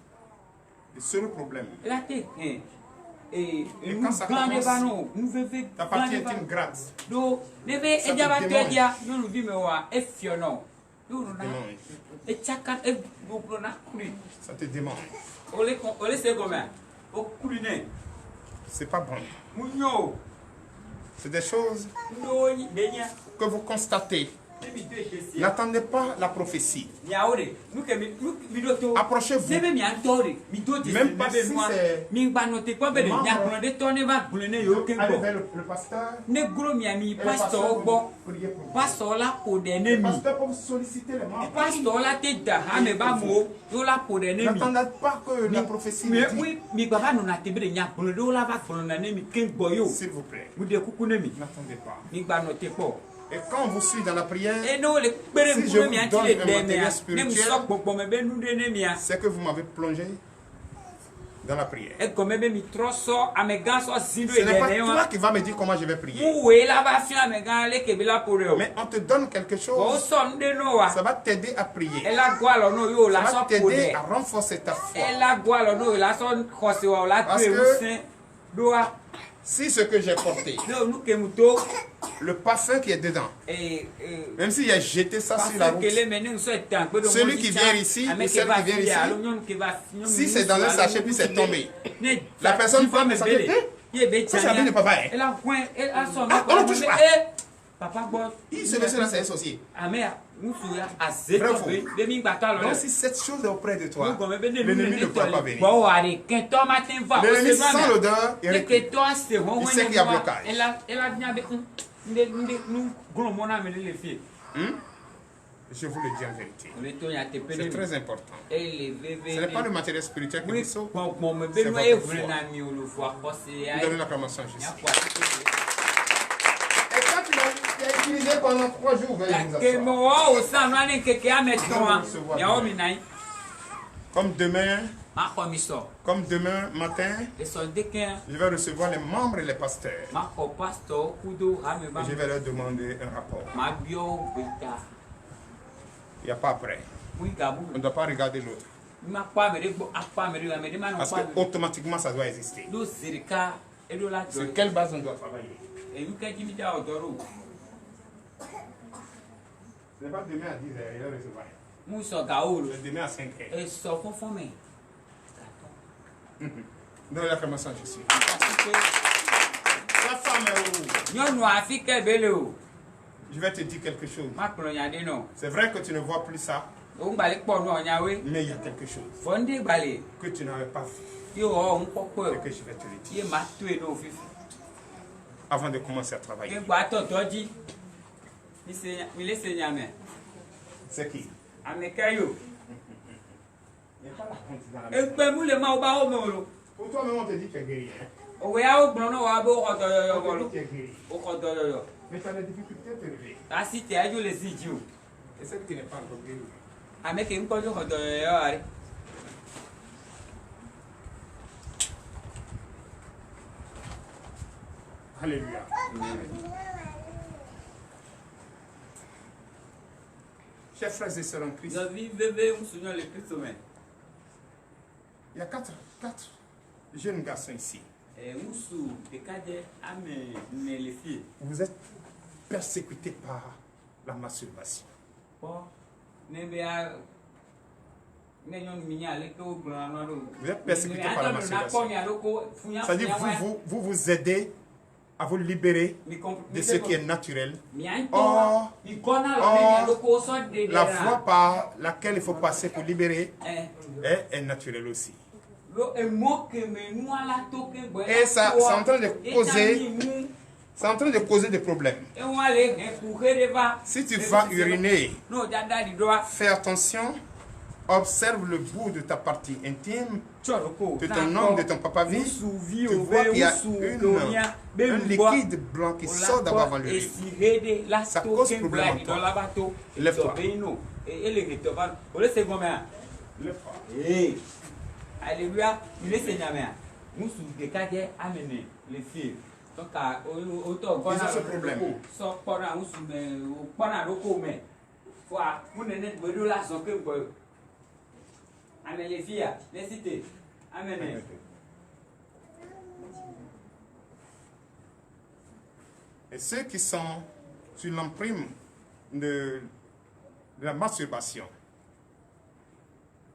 de sérieux problèmes. Et quand ça commence, ta partie intime gratte. Ça te démange. C'est pas bon. C'est des choses que vous constatez. N'attendez pas la prophétie. Approchez-vous. Même pas si c'est allez vers le pasteur. Le pasteur peut vous solliciter les membres. N'attendez pas que la prophétie le dise. S'il vous plaît. N'attendez pas. Et quand on vous suit dans la prière, si je vous donne un matériel spirituel, c'est que vous m'avez plongé dans la prière. Ce n'est pas toi qui vas me dire comment je vais prier. Mais on te donne quelque chose, ça va t'aider à prier. Ça va t'aider à renforcer ta foi. Parce que si ce que j'ai porté, le parfum qui est dedans, même s'il a jeté ça sur la route, celui qui vient ici, ou celle qui vient ici, si c'est dans un sachet puis c'est tombé, la personne prend le sachet, ça c'est de papa. Il se met là, c'est un sorcier. Donc si cette chose est auprès de toi, l'ennemi ne pourra pas venir. L'ennemi sent l'odeur, il recule. Il sait qu'il y a blocage. Je vous le dis en vérité. C'est très important. Ce n'est pas le matériel spirituel qui vous sauve, c'est votre foi. Vous donnez l'acclamation juste. Et quand tu l'as utilisé pendant 3 jours, comme demain matin, je vais recevoir les membres et les pasteurs. Et je vais leur demander un rapport. Il n'y a pas après. On ne doit pas regarder l'autre. Parce que automatiquement ça doit exister. Sur quelle base on doit travailler? Ce n'est pas demain à 10h, il va recevoir. C'est demain à 5h. Donnez l'acclamation, je suis. La femme est où? Je vais te dire quelque chose. C'est vrai que tu ne vois plus ça. Mais il y a quelque chose que tu n'avais pas vu. Et que je vais te le dire. Avant de commencer à travailler. C'est qui? Pour toi-même, on te dit que tu es guéri. Mais tu as des difficultés à te lever. Et celle qui n'est pas encore guérie. Alléluia. Chers frères et sœurs en Christ, il y a quatre jeunes garçons ici. Vous êtes persécutés par la masturbation. Vous êtes persécutés par la masturbation. C'est-à-dire vous vous aidez à vous libérer de ce qui est naturel. Or, la voie par laquelle il faut passer pour libérer est naturelle aussi. Et ça, c'est en train de causer des problèmes. Si tu vas uriner, fais attention, observe le bout de ta partie intime, de ton homme, de ton papa vie, tu vois qu'il y a un liquide blanc qui sort d'avant le riz. Ça cause problème en toi. Lève-toi. Lève-toi. Alléluia, il est Seigneur. Nous sommes des cadets amenés, les filles. Donc, autant qu'on a ce problème. Sans pendant nous sommes pendant le commun. Voilà, vous n'êtes pas de la zone que vous. Amen les filles, les cités. Amen. Et ceux qui sont sur l'emprime de la masturbation,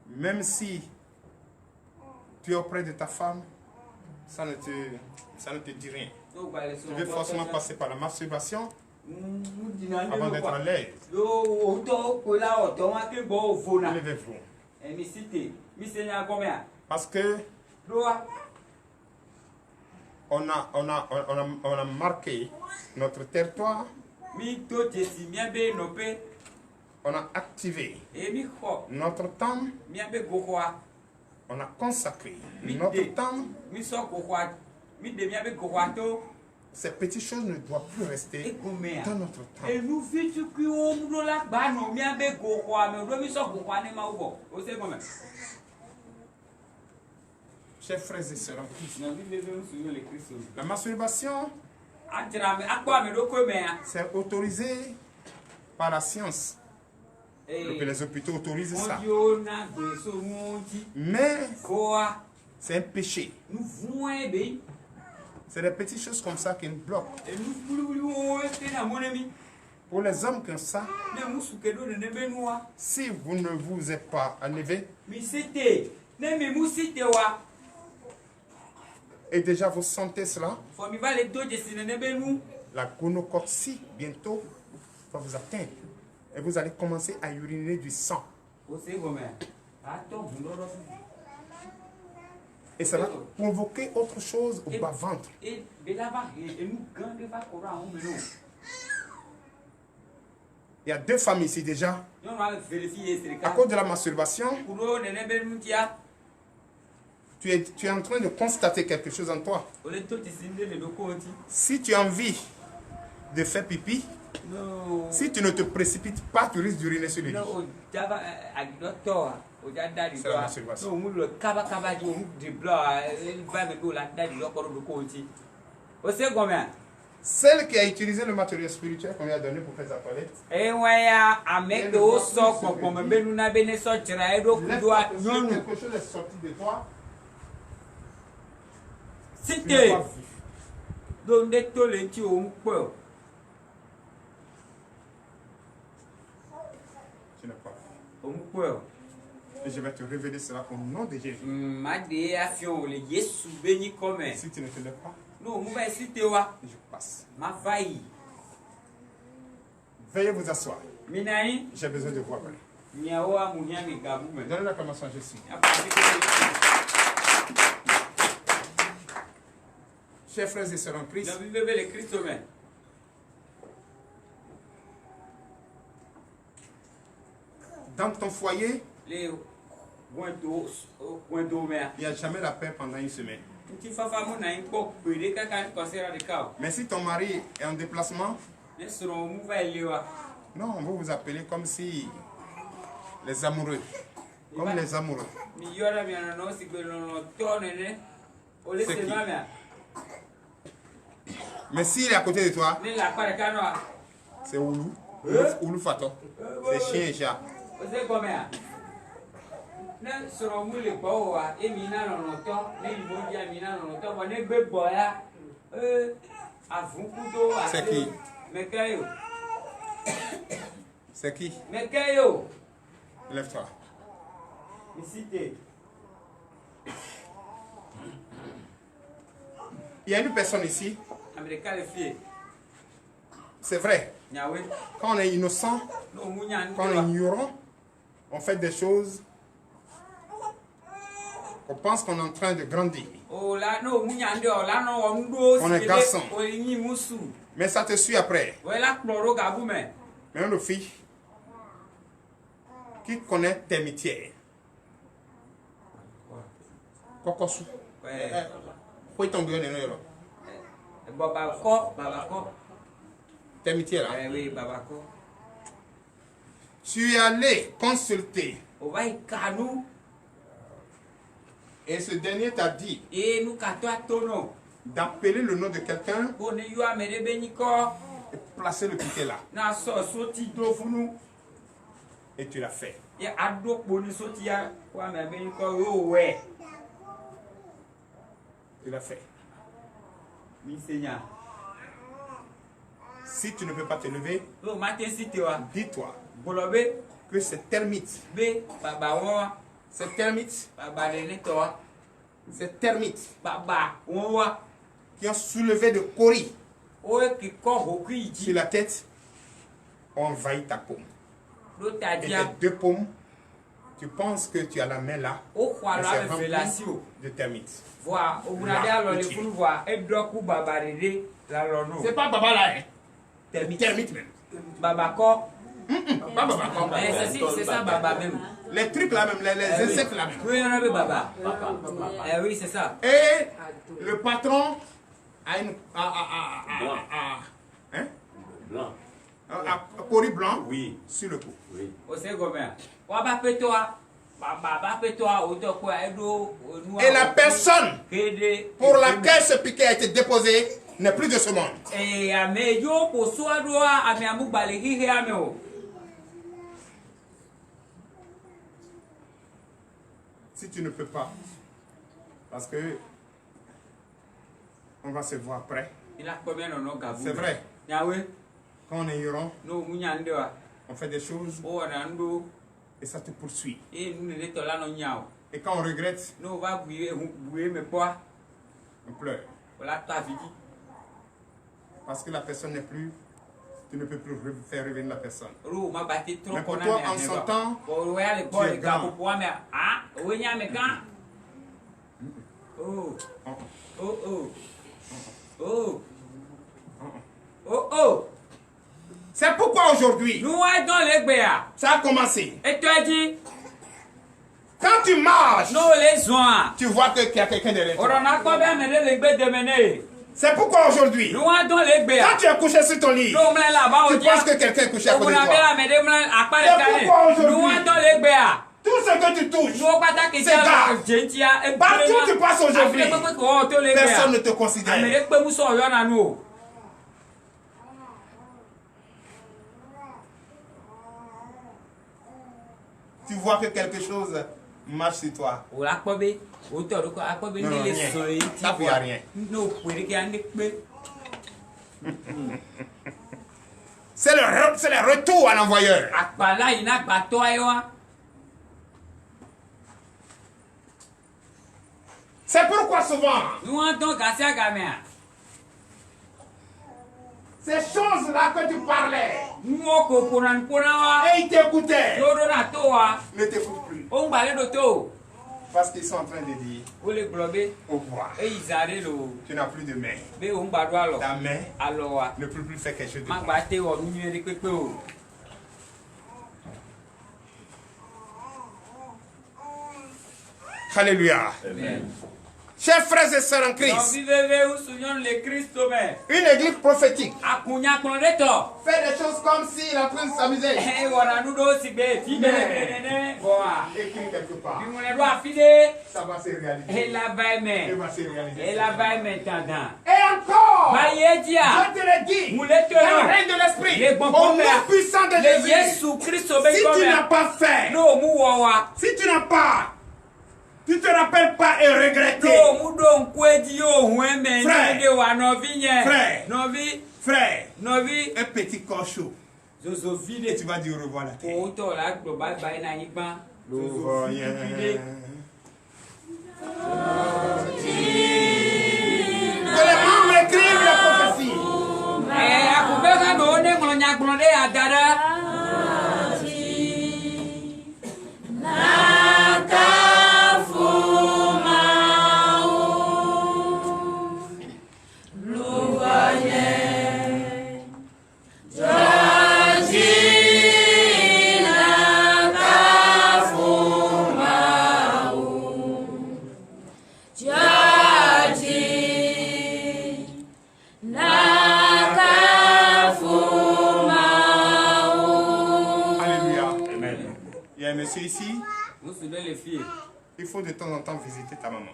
même si tu es auprès de ta femme, ça ne te dit rien. Tu veux forcément passer par la masturbation avant d'être à l'aise. Levez-vous. Parce que on a marqué notre territoire. On a activé notre temps. On a consacré notre temps. Ces petites choses ne doivent plus rester dans notre temps. Chers frères et sœurs, la masturbation, c'est autorisé par la science. Les hôpitaux autorisent ça. Mais c'est un péché. C'est des petites choses comme ça qui nous bloquent. Pour les hommes comme ça, si vous ne vous êtes pas enlevé, et déjà vous sentez cela, la gonocoxie bientôt va vous atteindre. Et vous allez commencer à uriner du sang. Et ça va provoquer autre chose au bas-ventre. Il y a 2 femmes ici déjà. À cause de la masturbation, tu es en train de constater quelque chose en toi. Si tu as envie de faire pipi, si tu ne te précipites pas, tu risques d'uriner sur le lit. C'est la masturbation. Celle qui a utilisé le matériel spirituel qu'on lui a donné pour faire sa toilette. Quelque chose est sorti de toi. Tu n'as pas vu. Et je vais te révéler cela au nom de Jésus. Si tu ne te lèves pas, je passe. Veuillez vous asseoir. J'ai besoin de voir. Donnez l'acclamation à Jésus. Chers frères et sœurs en Christ, dans ton foyer, il n'y a jamais la paix pendant une semaine. Mais si ton mari est en déplacement, non, on va vous appeler comme si les amoureux. Comme les amoureux. C'est qui? Mais s'il est à côté de toi, c'est Oulou. Oulou Fato. C'est chien et chat. C'est qui? C'est qui? Lève-toi. Il y a une personne ici. C'est vrai. Quand on est innocent, quand on est ignorant, on fait des choses. On pense qu'on est en train de grandir. On est garçon. Mais ça te suit après. Mais une fille qui connaît tes métiers. Kokosou. Faut tomber dans le tes métiers là. Tu es allé consulter. Et ce dernier t'a dit d'appeler le nom de quelqu'un et placer le piquet là. Et tu l'as fait. Tu l'as fait. Si tu ne peux pas te lever, dis-toi que ces termites, qui ont soulevé de coris sur la tête ont envahi ta paume. Et tes deux paumes, tu penses que tu as la main là, mais c'est rempli de termites. C'est pas Baba là, hein? Termites même. Babako. Pas Babako. C'est ça, Baba même. Les trucs là même, les insectes là même. Oui, on a vu Baba. Oui, c'est ça. Et le patron a une. Hein? Blanc. Un coris blanc, Oui. Sur le cou. Oui. Et la personne pour laquelle ce piquet a été déposé n'est plus de ce monde. Si tu ne peux pas, parce que on va se voir après. C'est vrai. Quand on est Huron, on fait des choses et ça te poursuit. Et quand on regrette, on pleure. Parce que la personne n'est plus, tu ne peux plus faire revenir la personne. Mais pour toi, en son temps, tu es grand. C'est pourquoi aujourd'hui, ça a commencé. Quand tu marches, tu vois qu'il y a quelqu'un derrière toi. C'est pourquoi aujourd'hui, quand tu es couché sur ton lit, tu penses que quelqu'un est couché à côté de toi. C'est pourquoi aujourd'hui, tout ce que tu touches, c'est grave. Partout où tu passes aujourd'hui, personne ne te considère. Tu vois que quelque chose marche sur toi. Non, rien. Ça ne fait rien. C'est le retour à l'envoyeur. C'est pourquoi souvent, ces choses-là que tu parlais, et ils t'écoutaient, ne t'écoutent plus. Parce qu'ils sont en train de dire au revoir. Tu n'as plus de main. Ta main ne peut plus faire quelque chose de toi. Alléluia. Amen. Chers frères et sœurs en Christ, une église prophétique fait des choses comme s'il est en train de s'amuser. Écrit quelque part. Ça va se réaliser. Il va se réaliser. Et encore, je te l'ai dit, dans le règne de l'esprit, au nom puissant de Jésus, si tu n'as pas fait, si tu n'as pas, tu te rappelles pas et regretter. Frère, un petit corps chaud. Et tu vas dire au revoir la terre. Que les membres écrivent la prophétie. Ici, il faut de temps en temps visiter ta maman.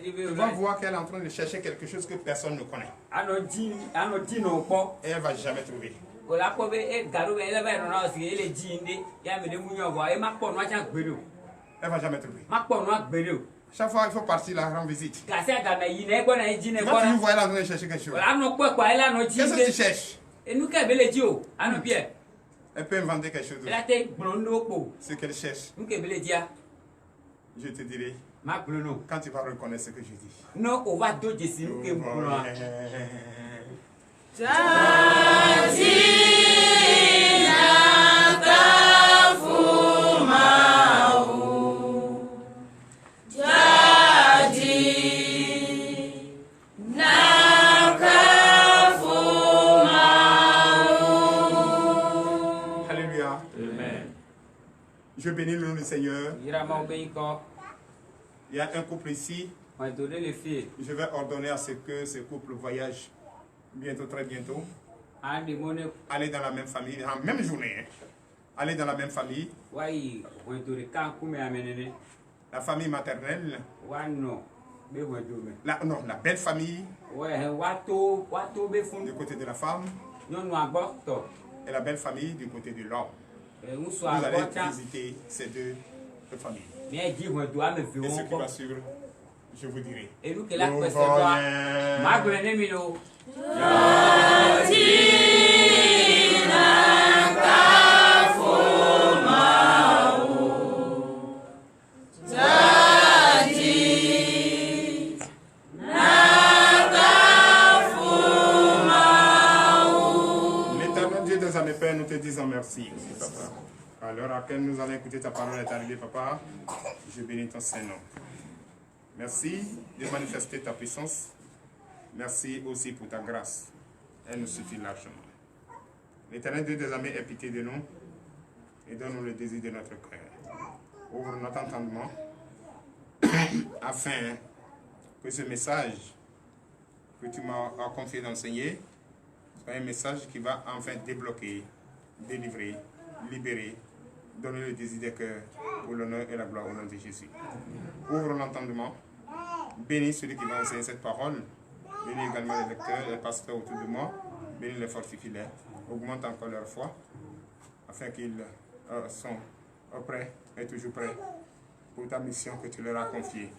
Tu vas voir qu'elle est en train de chercher quelque chose que personne ne connaît. Et elle ne va jamais trouver. Elle ne va jamais trouver. Chaque fois, il faut partir là, rendre visite. Tu vas Gase agame yi ne gbɔ na yi dzi ne toujours gbɔ voir là en train de chercher quelque chose. na. Anɔ kpɔ ekpa ela nɔ dzi Qu'est-ce que tu de. cherches? Enu ke be le dzi o. Anɔ biɛ. Elle peut inventer quelque chose. Ela te gblɔ nu ɖewo kpo. Ce qu'elle cherche, Nu ke be le dzia. je te dirai Ma gblɔ no. quand tu vas reconnaître ce que je dis. No o va do dzesi nu ke gblɔa. Alléluia. Amen. Je bénis le nom du Seigneur. Yirama be yi kɔ. Il y a un couple ici. Wa do de le fi. Je vais ordonner à ce que ce couple voyage bientôt, très bientôt. Andi mo ne Aller dans la même famille, en même journée. Hein. Aller dans la même famille. wa yi wa do de kan kume amenene. La famille maternelle. Wa nɔ be wa do me. Non, la belle famille Wa to be fun. du côté de la femme. Nyɔnu agbɔ tɔ. Et la belle famille du côté de l'homme. Ŋusu Vous allez agbɔ ta. visiter ces deux familles. Mie dzi wa do ame fi Et ce wo qui va kɔ. suivre, je vous dirai. Enu ke la Nous kpɛsɛ dɔa. voyons. Ma gblɔ ne mi lo. L'éternel Dieu des armées, Père, nous te disons merci, papa. À l'heure à laquelle nous allons écouter ta parole est arrivée, papa. Je bénis ton Saint-Nom. Merci de manifester ta puissance. Merci aussi pour ta grâce. Elle nous suffit largement. L'éternel Dieu des armées, aie pitié de nous et donne-nous le désir de notre cœur. Ouvre notre entendement afin que ce message que tu m'as confié d'enseigner soit un message qui va enfin débloquer, délivrer, libérer, donner le désir des cœurs pour l'honneur et la gloire au nom de Jésus. Ouvre l'entendement, bénis celui qui va enseigner cette parole, bénis également les lecteurs, les pasteurs autour de moi, bénis les fortifie-les, augmente encore leur foi, afin qu'ils sont prêts et toujours prêts pour ta mission que tu leur as confiée,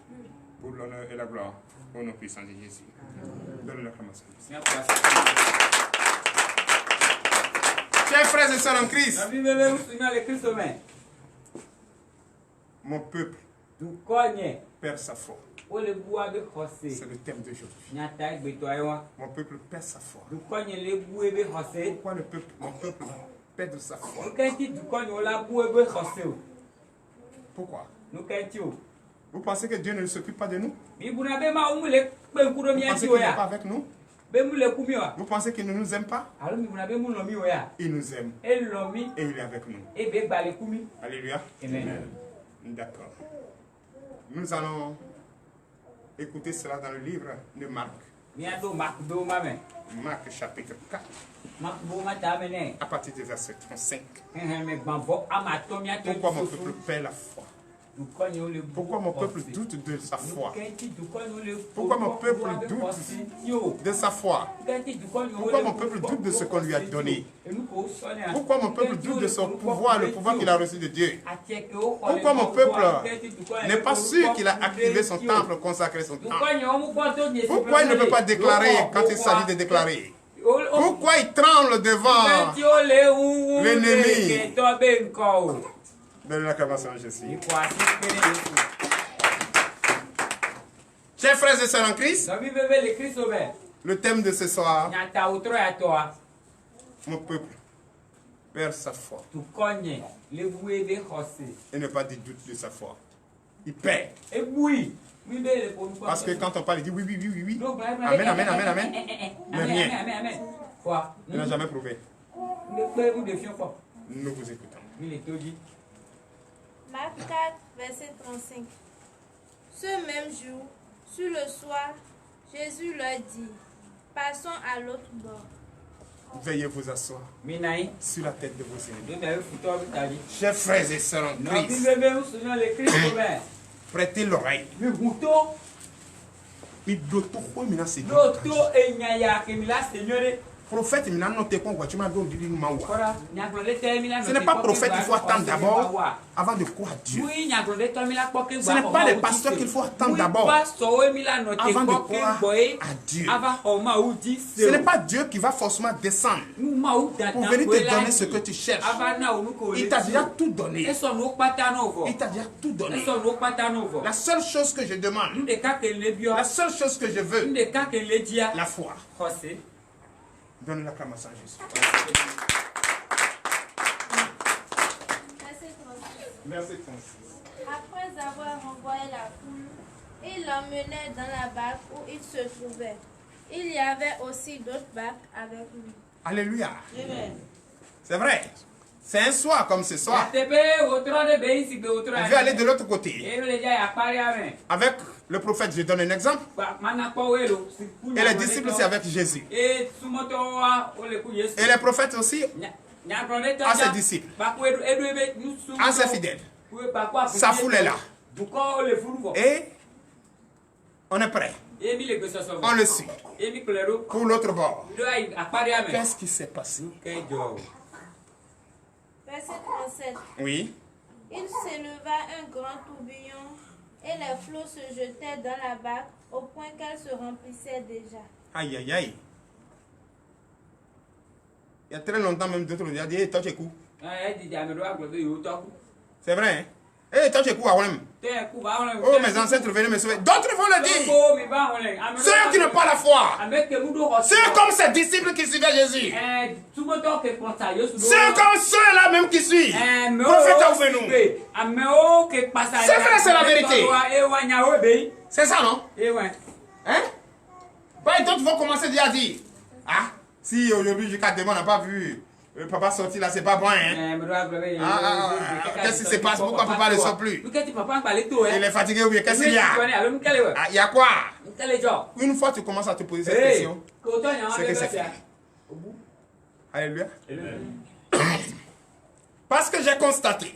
pour l'honneur et la gloire au nom puissant de Jésus. Donne l'acclamation. Chers frères et sœurs en Christ, Na bi bebe ŋusu na le Kristo me. mon peuple Dukɔ nye. perd sa foi. Wo le bu abe xɔse. C'est le thème d'aujourd'hui. Nyata egbetɔ ye wa. Mon peuple perd sa foi. Dukɔ nye le bu ebe xɔse. Pourquoi mon peuple perd sa foi? Nukɛnti dukɔ nye wo la bu ebe xɔse o. Pourquoi? Nukɛnti o. Vous pensez que Dieu ne s'occupe pas de nous? Mi buna be ma wo mu le kpe ŋku ɖo Vous mia pensez dzi qu'il o n'est pas ya. avec nous? Be mu le ku mi wa. Vous pensez qu'il ne nous aime pas? Alo mi buna be mu lɔ mi o ya. Il nous aime E lɔ mi. et il est avec nous. Ebe gba le ku mi. Alléluia. Amen. D'accord. Nous allons écouter cela dans le livre de Marc. Mia do mak do ma me. Marc chapitre 4, Mak bo ma ta me ne. à partir du verset 35. Me gbãn bɔ ama tɔ mia tɔ Pourquoi mon peuple perd la foi? Dukɔ nye wo le bu. Pourquoi mon peuple xɔse. doute de sa foi? Nukɛnti dukɔ nye wo le bu. Pourquoi mon peuple Bu abe doute xɔse ti o. De sa foi. Nukɛnti dukɔ nye wo Pourquoi le mon bu peuple bɔ doute de ce qu'on lui a xɔse ti o. donné? Enu ko sɔne a. Pourquoi mon peuple doute de son pouvoir, le pouvoir qu'il a reçu de Dieu? Pourquoi mon peuple n'est pas sûr qu'il a activé son temple, consacré son temple? Pourquoi il ne peut pas déclarer quand il s'agit de déclarer? Pourquoi il tremble devant l'ennemi? Donne l'acclamation à Jésus. Chers frères et sœurs en Christ, le thème de ce soir, mon peuple perd sa foi et ne pas de doute de sa foi. Il perd. Parce que quand on parle, il dit oui, oui, oui, oui, oui. Amen, amen, amen, amen. Mais rien. Il n'a jamais prouvé. Nous vous écoutons. Marc 4, verset 35. Ce même jour, sur le soir, Jésus leur dit, passons à l'autre bord. Veuillez vous asseoir sur la tête de vos ennemis. Chers frères et sœurs en Christ, prêtez l'oreille. Il doit tout mener à ses Doto enyaya kemila senyore. Prophète, ce Ce n'est pas prophète qu'il faut attendre d'abord avant de croire Dieu. Ce n'est pas les pasteurs qu'il faut attendre d'abord avant de croire à Dieu. Ce n'est pas Dieu qui va forcément descendre pour venir te donner ce que tu cherches. Il t'a déjà tout donné. Il t'a déjà tout donné. La seule chose que je demande, la seule chose que je veux, la foi. Donne l'acclamation à Jésus. Verset 36. Après avoir renvoyé la foule, il l'emmenait dans la barque où il se trouvait. Il y avait aussi d'autres barques avec lui. Alléluia. Amen. C'est vrai. C'est un soir comme ce soir. On veut aller de l'autre côté. Avec le prophète, je donne un exemple. Et les disciples, c'est avec Jésus. Et les prophètes aussi, à ses disciples, à ses fidèles. Sa foule est là. Et on est prêt. On le suit. Pour l'autre bord. Qu'est-ce qui s'est passé? Verset 37. Oui. Il s'éleva un grand tourbillon et les flots se jetaient dans la barque au point qu'elle se remplissait déjà. Aïe, aïe, aïe. Il y a très longtemps même d'autres ont dit, toi tu es coup. C'est vrai, hein? Eh, toi tu es coup à Olem. Oh, mes ancêtres venaient me sauver. D'autres vont le dire. Ceux qui n'ont pas la foi. Ceux comme ces disciples qui suivaient Jésus. Ceux comme ceux-là même qui suivent. Prophète Aoubénou. C'est vrai, c'est la vérité. C'est ça, non? Hein? Bah, d'autres vont commencer déjà à dire. Ah, si aujourd'hui jusqu'à demain on n'a pas vu le papa sortir là, c'est pas bon, hein? Qu'est-ce qui se passe? Pourquoi papa ne sort plus? Il est fatigué ou bien qu'est-ce qu'il y a? Ah, il y a quoi? Une fois tu commences à te poser cette question, c'est que c'est fait. Alléluia. Parce que j'ai constaté,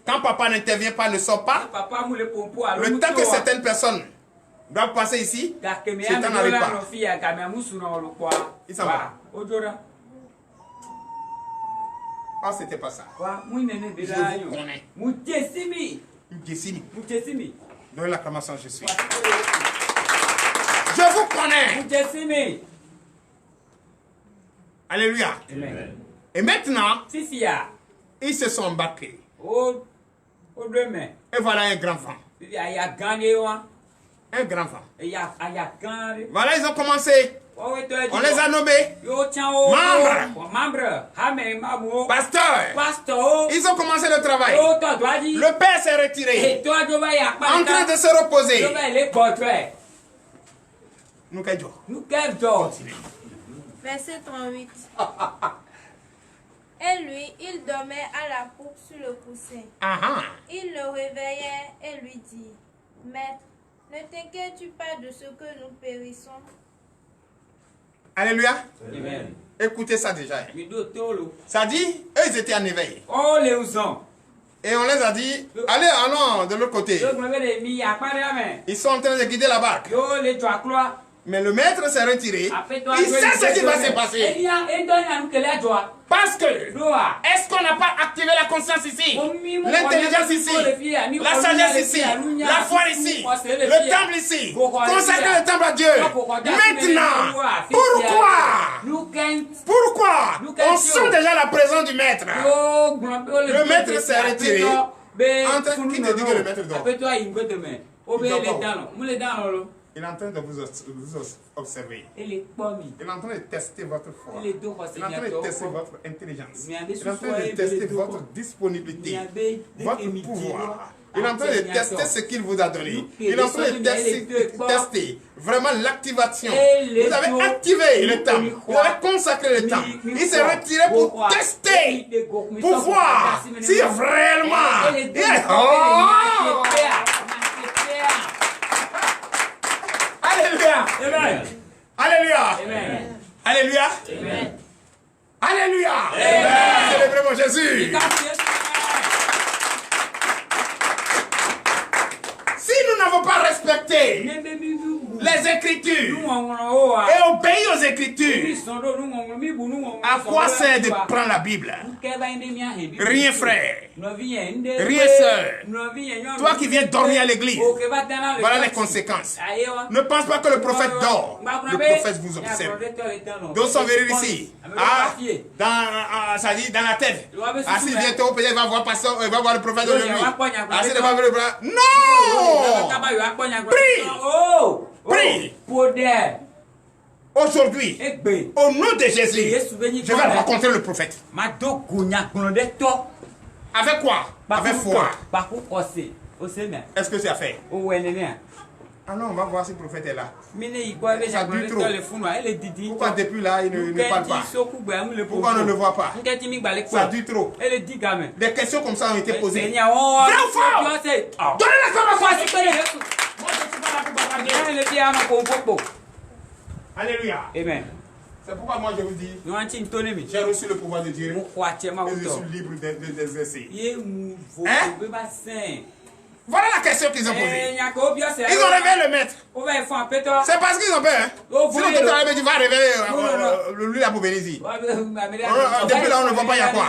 quand papa n'intervient pas, ne sort pas, le temps que certaines personnes doivent passer ici, c'est temps n'arrive pas. Il s'en va. Ah, c'était pas ça. Je vous connais. Donnez l'acclamation, je suis. Je vous connais. Alléluia. Amen. Et maintenant, ils se sont embarqués. Et voilà un grand vent. Un grand vent. Voilà, ils ont commencé. On les a nommés membres, pasteurs. Ils ont commencé le travail. Le père s'est retiré, en train de se reposer. Nous Verset 38. Et lui, il dormait à la poupe sur le coussin. Il le réveillait et lui dit, Maître, ne t'inquiètes-tu pas de ce que nous périssons? Alléluia. Amen. Écoutez ça déjà. Ça dit, eux ils étaient en éveil. Et on les a dit, allez, allons de l'autre côté. Ils sont en train de guider la barque. Mais le maître s'est retiré. Il sait ce qui va se passer. Parce que, est-ce qu'on n'a pas activé la conscience ici? L'intelligence ici, la sagesse ici, la foi ici, le temple ici, consacrer le temple à Dieu. Maintenant, pourquoi on sent déjà la présence du maître? Le maître s'est retiré. Qui te dit que le maître dort? Il est en train de vous observer. Il est en train de tester votre foi. Il est en train de tester votre intelligence. Il est en train de tester votre disponibilité, votre pouvoir. Il est en train de tester ce qu'il vous a donné. Il est en train de tester vraiment l'activation. Vous avez activé le temps. Vous avez consacré le temps. Il s'est retiré pour tester, pour voir si réellement il est... Alléluia. Amen. Alléluia. Amen. Alléluia. Amen. Alléluia. Célébrez mon Jésus. Si nous n'avons pas respecté les les Écritures et obéis aux Écritures, à quoi sert de prendre la Bible? Rien, frère. Rien, sœur. Toi qui viens dormir à l'église, voilà les conséquences. Ne pense pas que le prophète dort. Le prophète vous observe. Donc, ça veut dire ici, ça dit dans la tête. Assis bientôt, peut-être il va voir pasteur, il va voir le prophète de lui. Assis devant le prophète. Non! Prie! Prie! Aujourd'hui, au nom de Jésus, je vais rencontrer le prophète. Avec quoi? Avec foi. Est-ce que c'est à faire? Ah non, on va voir si le prophète est là. Ça dure trop. Pourquoi depuis là, il ne parle pas? Pourquoi on ne le voit pas? Ça dure trop. Des questions comme ça ont été posées. Vrai ou faux? Donnez la commençation. Moi, je ne suis pas là pour bavarder. Alléluia. Amen. C'est pourquoi moi je vous dis, j'ai reçu le pouvoir de Dieu et je suis libre d'exercer. Hein? Voilà la question qu'ils ont posée. Ils ont réveillé le maître. C'est parce qu'ils ont peur. Hein? Sinon tout à l'heure tu vas réveiller lui là pour venir ici. Depuis là on ne voit pas il y a quoi.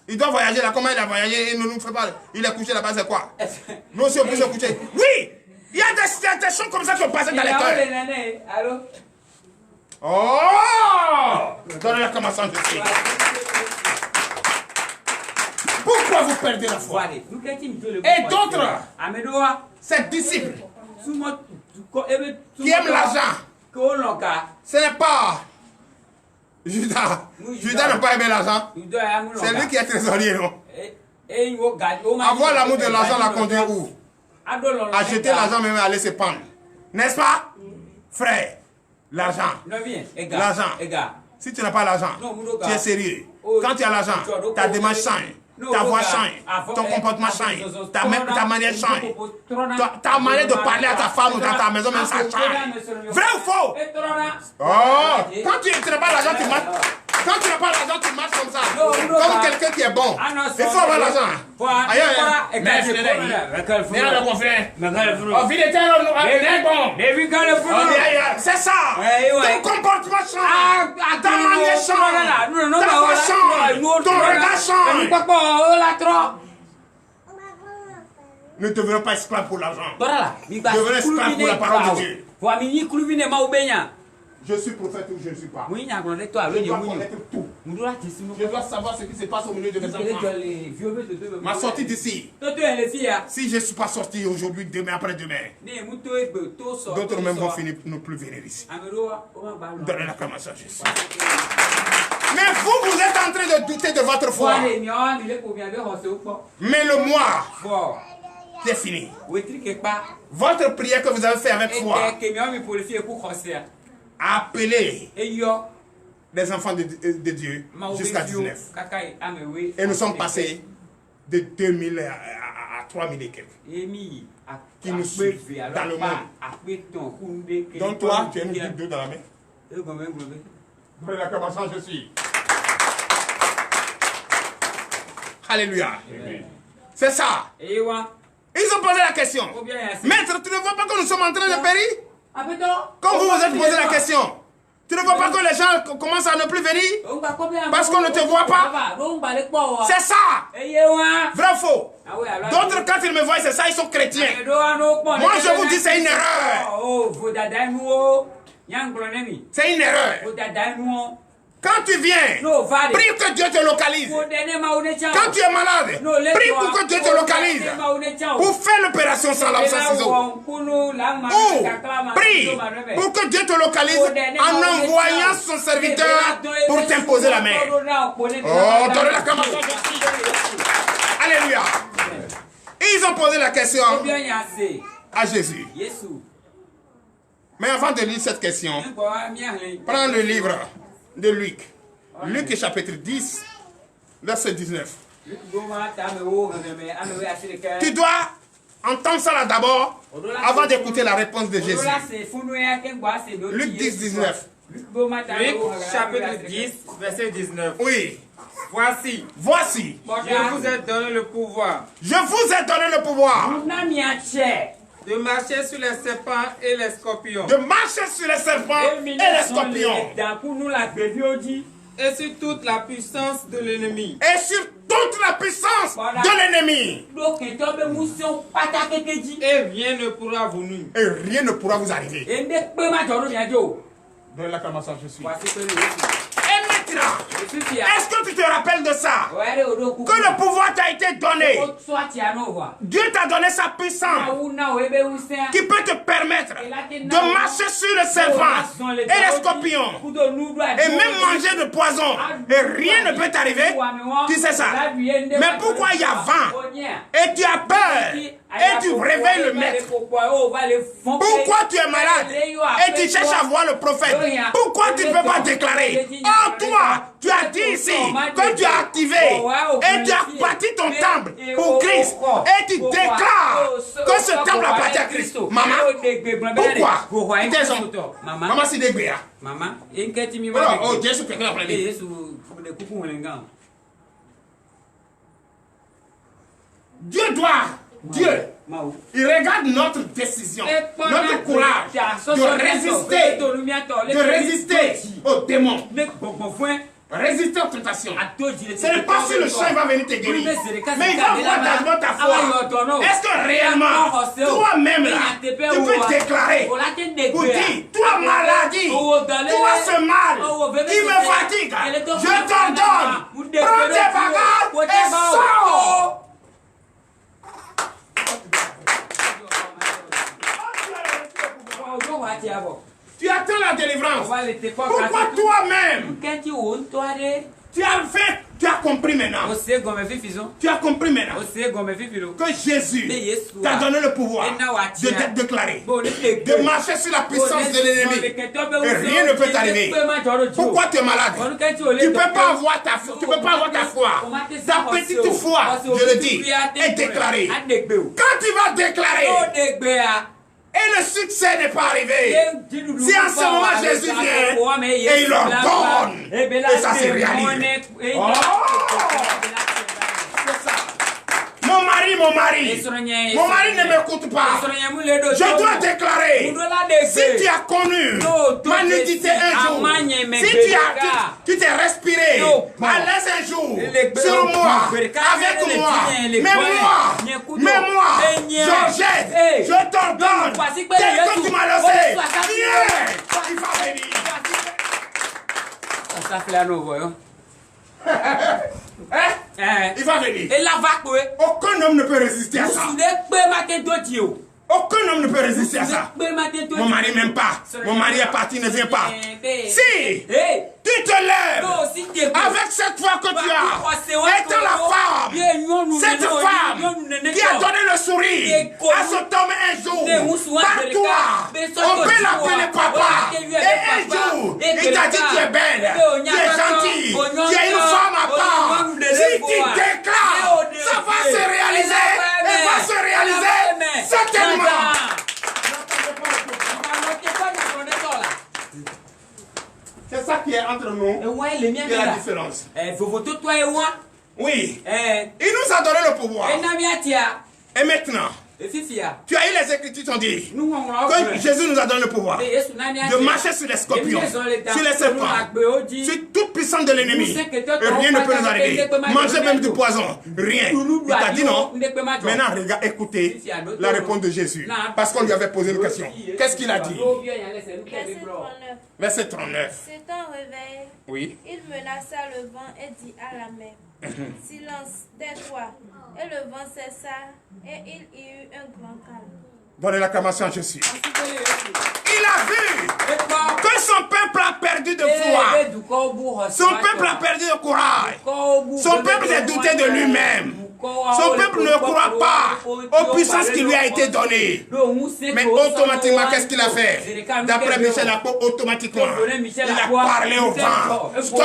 Il doit voyager là. Comment il a voyagé? Il ne nous fait pas. Il est couché là-bas, c'est quoi? Nous aussi on peut se coucher. Oui! Il y a des choses comme ça qui ont passé dans les cœurs. Oh! Donnez la commençant de suite. Pourquoi vous perdez la foi? Et d'autres, ces disciples qui aiment l'argent, ce n'est pas Judas. Judas n'a pas aimé l'argent. C'est lui qui est trésorier, non? Avoir l'amour de l'argent l'a conduit où? À jeter l'argent même à aller se pendre. N'est-ce pas? Frère, l'argent. L'argent. Si tu n'as pas l'argent, tu es sérieux. Quand tu as l'argent, ta démarche change. Ta voix change, ton comportement change, ta manière change, ta manière de parler à ta femme ou dans ta maison, même ça change. Vrai ou faux? Oh, quand tu n'as pas l'argent, tu marches. Quand tu n'as pas l'argent, tu marches comme ça. Comme quelqu'un qui est bon. Il faut avoir l'argent. C'est ça. Ton comportement change. Ta manière change. Ta voix change. Ton regard change. Ne devenons pas esclaves pour l'argent. Devenons esclaves pour la parole de Dieu. Je suis prophète ou je ne suis pas. Je dois connaître tout. Je dois savoir ce qui se passe au milieu de mes enfants. Ma sortie d'ici. Si je ne suis pas sorti aujourd'hui, demain, après-demain, d'autres même vont finir ne plus venir ici. Donnez l'acclamation à Jésus. Mais vous êtes en train de douter de votre foi. Mais le mois qui est fini. Votre prière que vous avez fait avec foi. Appeler les enfants de Dieu jusqu'à 19. Et nous sommes passés de 2000 à 3000 et quelques qui nous suivent dans le monde. Donc toi, tu as une Bible d'eau dans la main. Comment je suis. Alléluia. C'est ça. Ils ont posé la question. Maître, tu ne vois pas que nous sommes en train de périr? Quand vous vous êtes posé la question, tu ne vois pas que les gens commencent à ne plus venir parce qu'on ne te voit pas? C'est ça! Vrai ou faux? D'autres, quand ils me voient, c'est ça, ils sont chrétiens. Moi, je vous dis, c'est une erreur. C'est une erreur. Quand tu viens, prie que Dieu te localise. Quand tu es malade, prie pour que Dieu te localise. Pour faire l'opération sans lame, sans ciseaux. Ou prie pour que Dieu te localise en envoyant son serviteur pour t'imposer la main. Oh, donnez la commande. Alléluia. Ils ont posé la question à Jésus. Mais avant de lire cette question, prends le livre de Luc. Luc chapitre 10, verset 19. Tu dois entendre ça là d'abord, avant d'écouter la réponse de Jésus. Luc 10, 19. Luc chapitre 10, verset 19. Oui. Voici. Voici. Je vous ai donné le pouvoir. Je vous ai donné le pouvoir. De marcher sur les serpents et les scorpions. De marcher sur les serpents et les scorpions. Et sur toute la puissance de l'ennemi. Et sur toute la puissance de l'ennemi. Et rien ne pourra vous nuire. Et rien ne pourra vous arriver. Donne l'acclamation, je suis. Et maintenant, est-ce que tu te rappelles de ça? Que le pouvoir t'a été donné. Dieu t'a donné sa puissance qui peut te permettre de marcher sur le serpent et les scorpions et même manger de poison et rien ne peut t'arriver. Tu sais ça. Mais pourquoi il y a vent et tu as peur et tu réveilles le maître? Pourquoi tu es malade et tu cherches à voir le prophète? Pourquoi tu ne peux pas déclarer? Oh toi, tu as dit ici que tu as activé et tu as bâti ton temple pour Christ et tu déclares que ce temple appartient à Christ. Maman, pourquoi? Maman, c'est des gars. Maman, oh, Jésus peut la premier. Dieu doit, Dieu, il regarde notre décision, notre courage de résister aux démons, résister aux tentations. Ce n'est pas si le chant va venir te guérir, mais il va voir dans ta foi. Est-ce que réellement, toi-même là, tu peux déclarer pour dire, toi maladie, toi ce mal qui me fatigue, je t'ordonne, prends tes bagages et sors. Tu attends la délivrance. Pourquoi toi-même? Tu as compris maintenant. Tu as compris maintenant que Jésus t'a donné le pouvoir de te déclarer, de marcher sur la puissance de l'ennemi. Et rien ne peut t'arriver. Pourquoi tu es malade? Tu ne peux pas avoir ta foi. Tu peux pas avoir ta foi. Ta petite foi, je le dis, est déclarée. Quand tu vas déclarer, et le succès n'est pas arrivé. Si en ce moment Jésus vient et il leur donne, et ça se réalise. Oh! C'est ça. Mon mari ne m'écoute pas. Je dois déclarer, si tu as connu ma nudité un jour, si tu t'es respiré à l'aise un jour, sur moi, avec moi, mais moi, Georgette, je t'ordonne, tel que tu m'as laissé, viens, il va venir. Ça fait la nouvelle. Il va venir. Et la vague, aucun homme ne peut résister à ça. Aucun homme ne peut résister à ça. Mon mari m'aime pas. Mon mari est parti, ne vient pas. Si tu te lèves avec cette foi que tu as, étant la femme, cette femme qui a donné le sourire à cet homme un jour, par toi, on peut l'appeler papa. Et un jour, il t'a dit tu es belle, tu es gentille, tu es une femme à part. Si tu déclares, ça va se réaliser et va se réaliser certainement. C'est ça qui est entre nous, qui est la différence. Oui. Il nous a donné le pouvoir. Et maintenant, tu as eu les Écritures qui ont dit que Jésus nous a donné le pouvoir de marcher sur les scorpions, sur les serpents, sur toute puissance de l'ennemi. Et rien ne peut nous arriver. Manger même du poison, rien. Il t'a dit non. Maintenant, regarde, écoutez la réponse de Jésus. Parce qu'on lui avait posé une question. Qu'est-ce qu'il a dit? Verset 39. S'étant réveillé, oui. Il menaça le vent et dit à la mer, silence, tais-toi. Et le vent cessa, et il y eut un grand calme. Donnez l'acclamation à Jésus. Il a vu que son peuple a perdu de foi. Son peuple a perdu de courage. Son peuple a douté de lui-même. Son peuple ne croit pas aux puissances qui lui a été données. Mais automatiquement, qu'est-ce qu'il a fait? D'après Michel Apôtre, automatiquement, il a parlé au vent. Stop!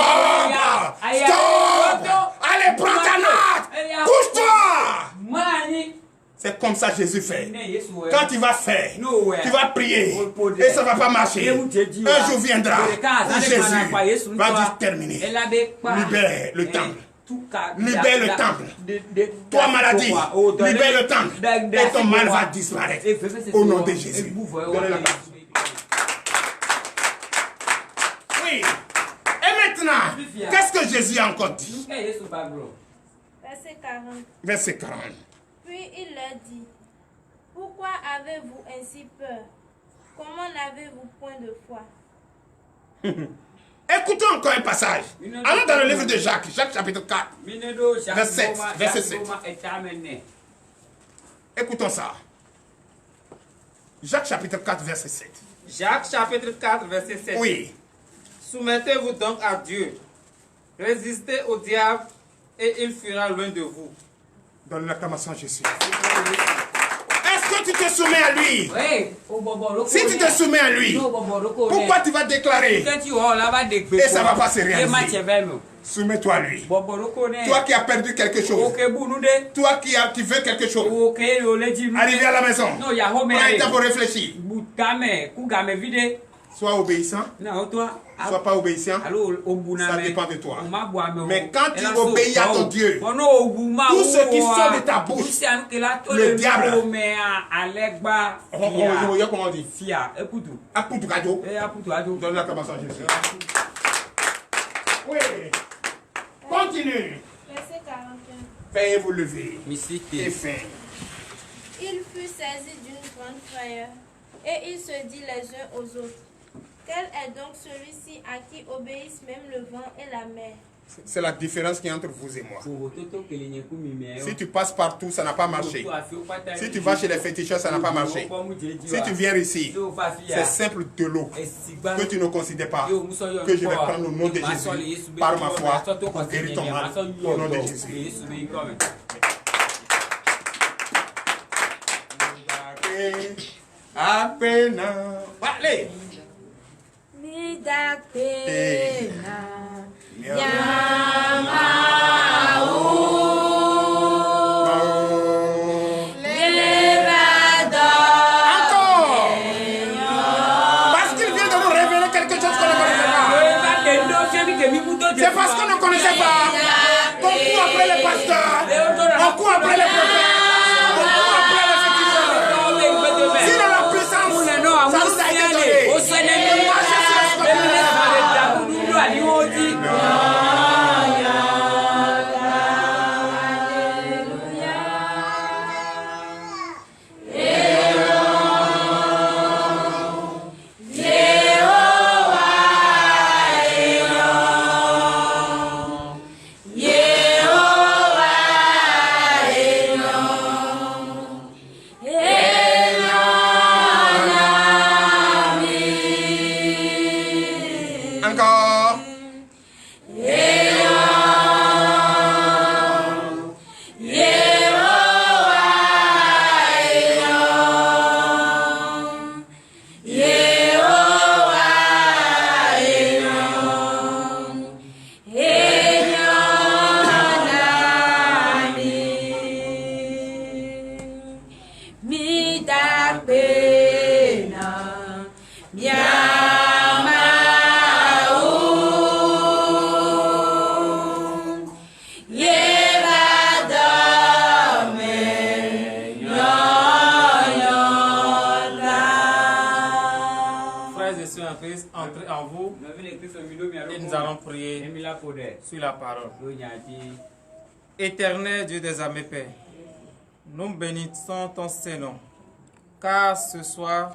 Stop! Allez, prends ta note! Couche-toi! C'est comme ça que Jésus fait. Quand tu vas faire, tu vas prier et ça ne va pas marcher. Un jour viendra où Jésus va dire terminer. Libère le temple. Libère le temple. Toi maladie, libère le temple. Et ton mal va disparaître. Au nom de Jésus. Oui. Et maintenant, qu'est-ce que Jésus a encore dit? Verset 40. Verset 40. Puis il leur dit, pourquoi avez-vous ainsi peur? Comment n'avez-vous point de foi? Écoutons encore un passage. Allons dans le livre de Jacques, Jacques chapitre 4, verset 7. Écoutons ça. Jacques chapitre 4, verset 7. Jacques chapitre 4, verset 7. Oui. Soumettez-vous donc à Dieu. Résistez au diable et il fuira loin de vous. Donne l'acclamation à Jésus. Est-ce que tu te soumets à lui? Si tu te soumets à lui, pourquoi tu vas déclarer? Et ça ne va pas se réaliser. Soumets-toi à lui. Toi qui as perdu quelque chose. Toi qui veux quelque chose. Arrivé à la maison. Prends un temps pour réfléchir. Sois obéissant. Sois pas obéissant. Ça dépend de toi. Mais quand tu obéis à ton Dieu, tout ce qui sort de ta bouche, le diable. Comment on dit? Donne la commence à Jésus. Oui. Continue. Verset 41. Veuillez vous lever. Et fin. Il fut saisi d'une grande frayeur, et il se dit les uns aux autres, quel est donc celui-ci à qui obéissent même le vent et la mer? C'est la différence qui est entre vous et moi. Si tu passes partout, ça n'a pas marché. Si tu vas chez les féticheurs, ça n'a pas marché. Si tu viens ici, c'est simple de l'eau que tu ne considères pas, que je vais prendre au nom de Jésus, par ma foi, pour guérir ton mal, au nom de Jésus. Allez. C'est parce qu'on ne connaissait pas. On court après les pasteurs. On court après les prophètes. On court après les féticheurs. Si dans la puissance, ça nous a été donné. Entrez en vous et nous allons prier sur la parole. Éternel Dieu des armées, Père, nous bénissons ton Saint-Nom, car ce soir,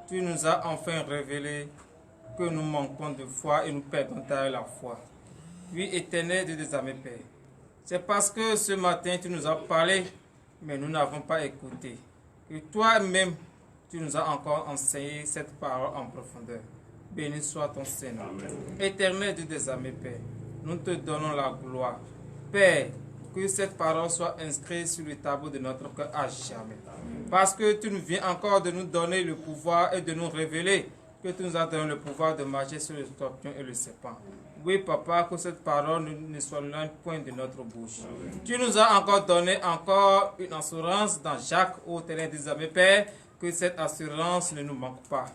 tu nous as enfin révélé que nous manquons de foi et nous perdons la foi. Oui, Éternel Dieu des armées, Père, c'est parce que ce matin tu nous as parlé, mais nous n'avons pas écouté. Que toi-même, tu nous as encore enseigné cette parole en profondeur. Béni soit ton Seigneur. Éternel Dieu des armées, Père, nous te donnons la gloire. Père, que cette parole soit inscrite sur le tableau de notre cœur à jamais. Parce que tu nous viens encore de nous donner le pouvoir et de nous révéler que tu nous as donné le pouvoir de marcher sur le scorpion et le serpent. Oui, Papa, que cette parole ne soit loin point de notre bouche. Tu nous as encore donné une assurance dans Jacques, ô Éternel des armées, Père, que cette assurance ne nous manque pas.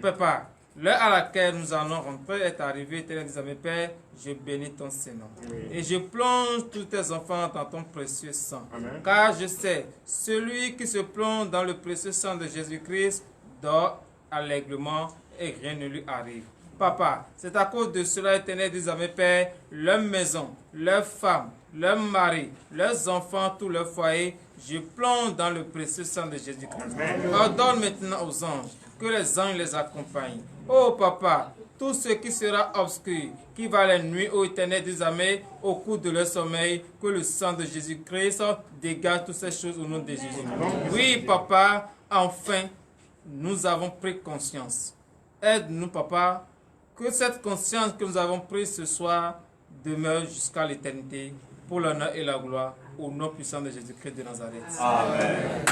Papa, L'heure à laquelle nous allons rentrer est arrivée. Éternel, disais, Père, je bénis ton Saint-Nom. Et je plonge tous tes enfants dans ton précieux sang. Amen. Car je sais, celui qui se plonge dans le précieux sang de Jésus-Christ dort allègrement et rien ne lui arrive. Papa, c'est à cause de cela, Éternel, disais, Père, leur maison, leurs femmes, leurs maris, leurs enfants, tout leur foyer, je plonge dans le précieux sang de Jésus-Christ. Ordonne maintenant aux anges que les anges les accompagnent. Oh Papa, tout ce qui sera obscur, qui va les nuire au Éternel des armées, au cours de leur sommeil, que le sang de Jésus-Christ dégage toutes ces choses au nom de Jésus. Oui, Papa, enfin, nous avons pris conscience. Aide-nous, Papa, que cette conscience que nous avons prise ce soir demeure jusqu'à l'éternité, pour l'honneur et la gloire, au nom puissant de Jésus-Christ de Nazareth. Amen.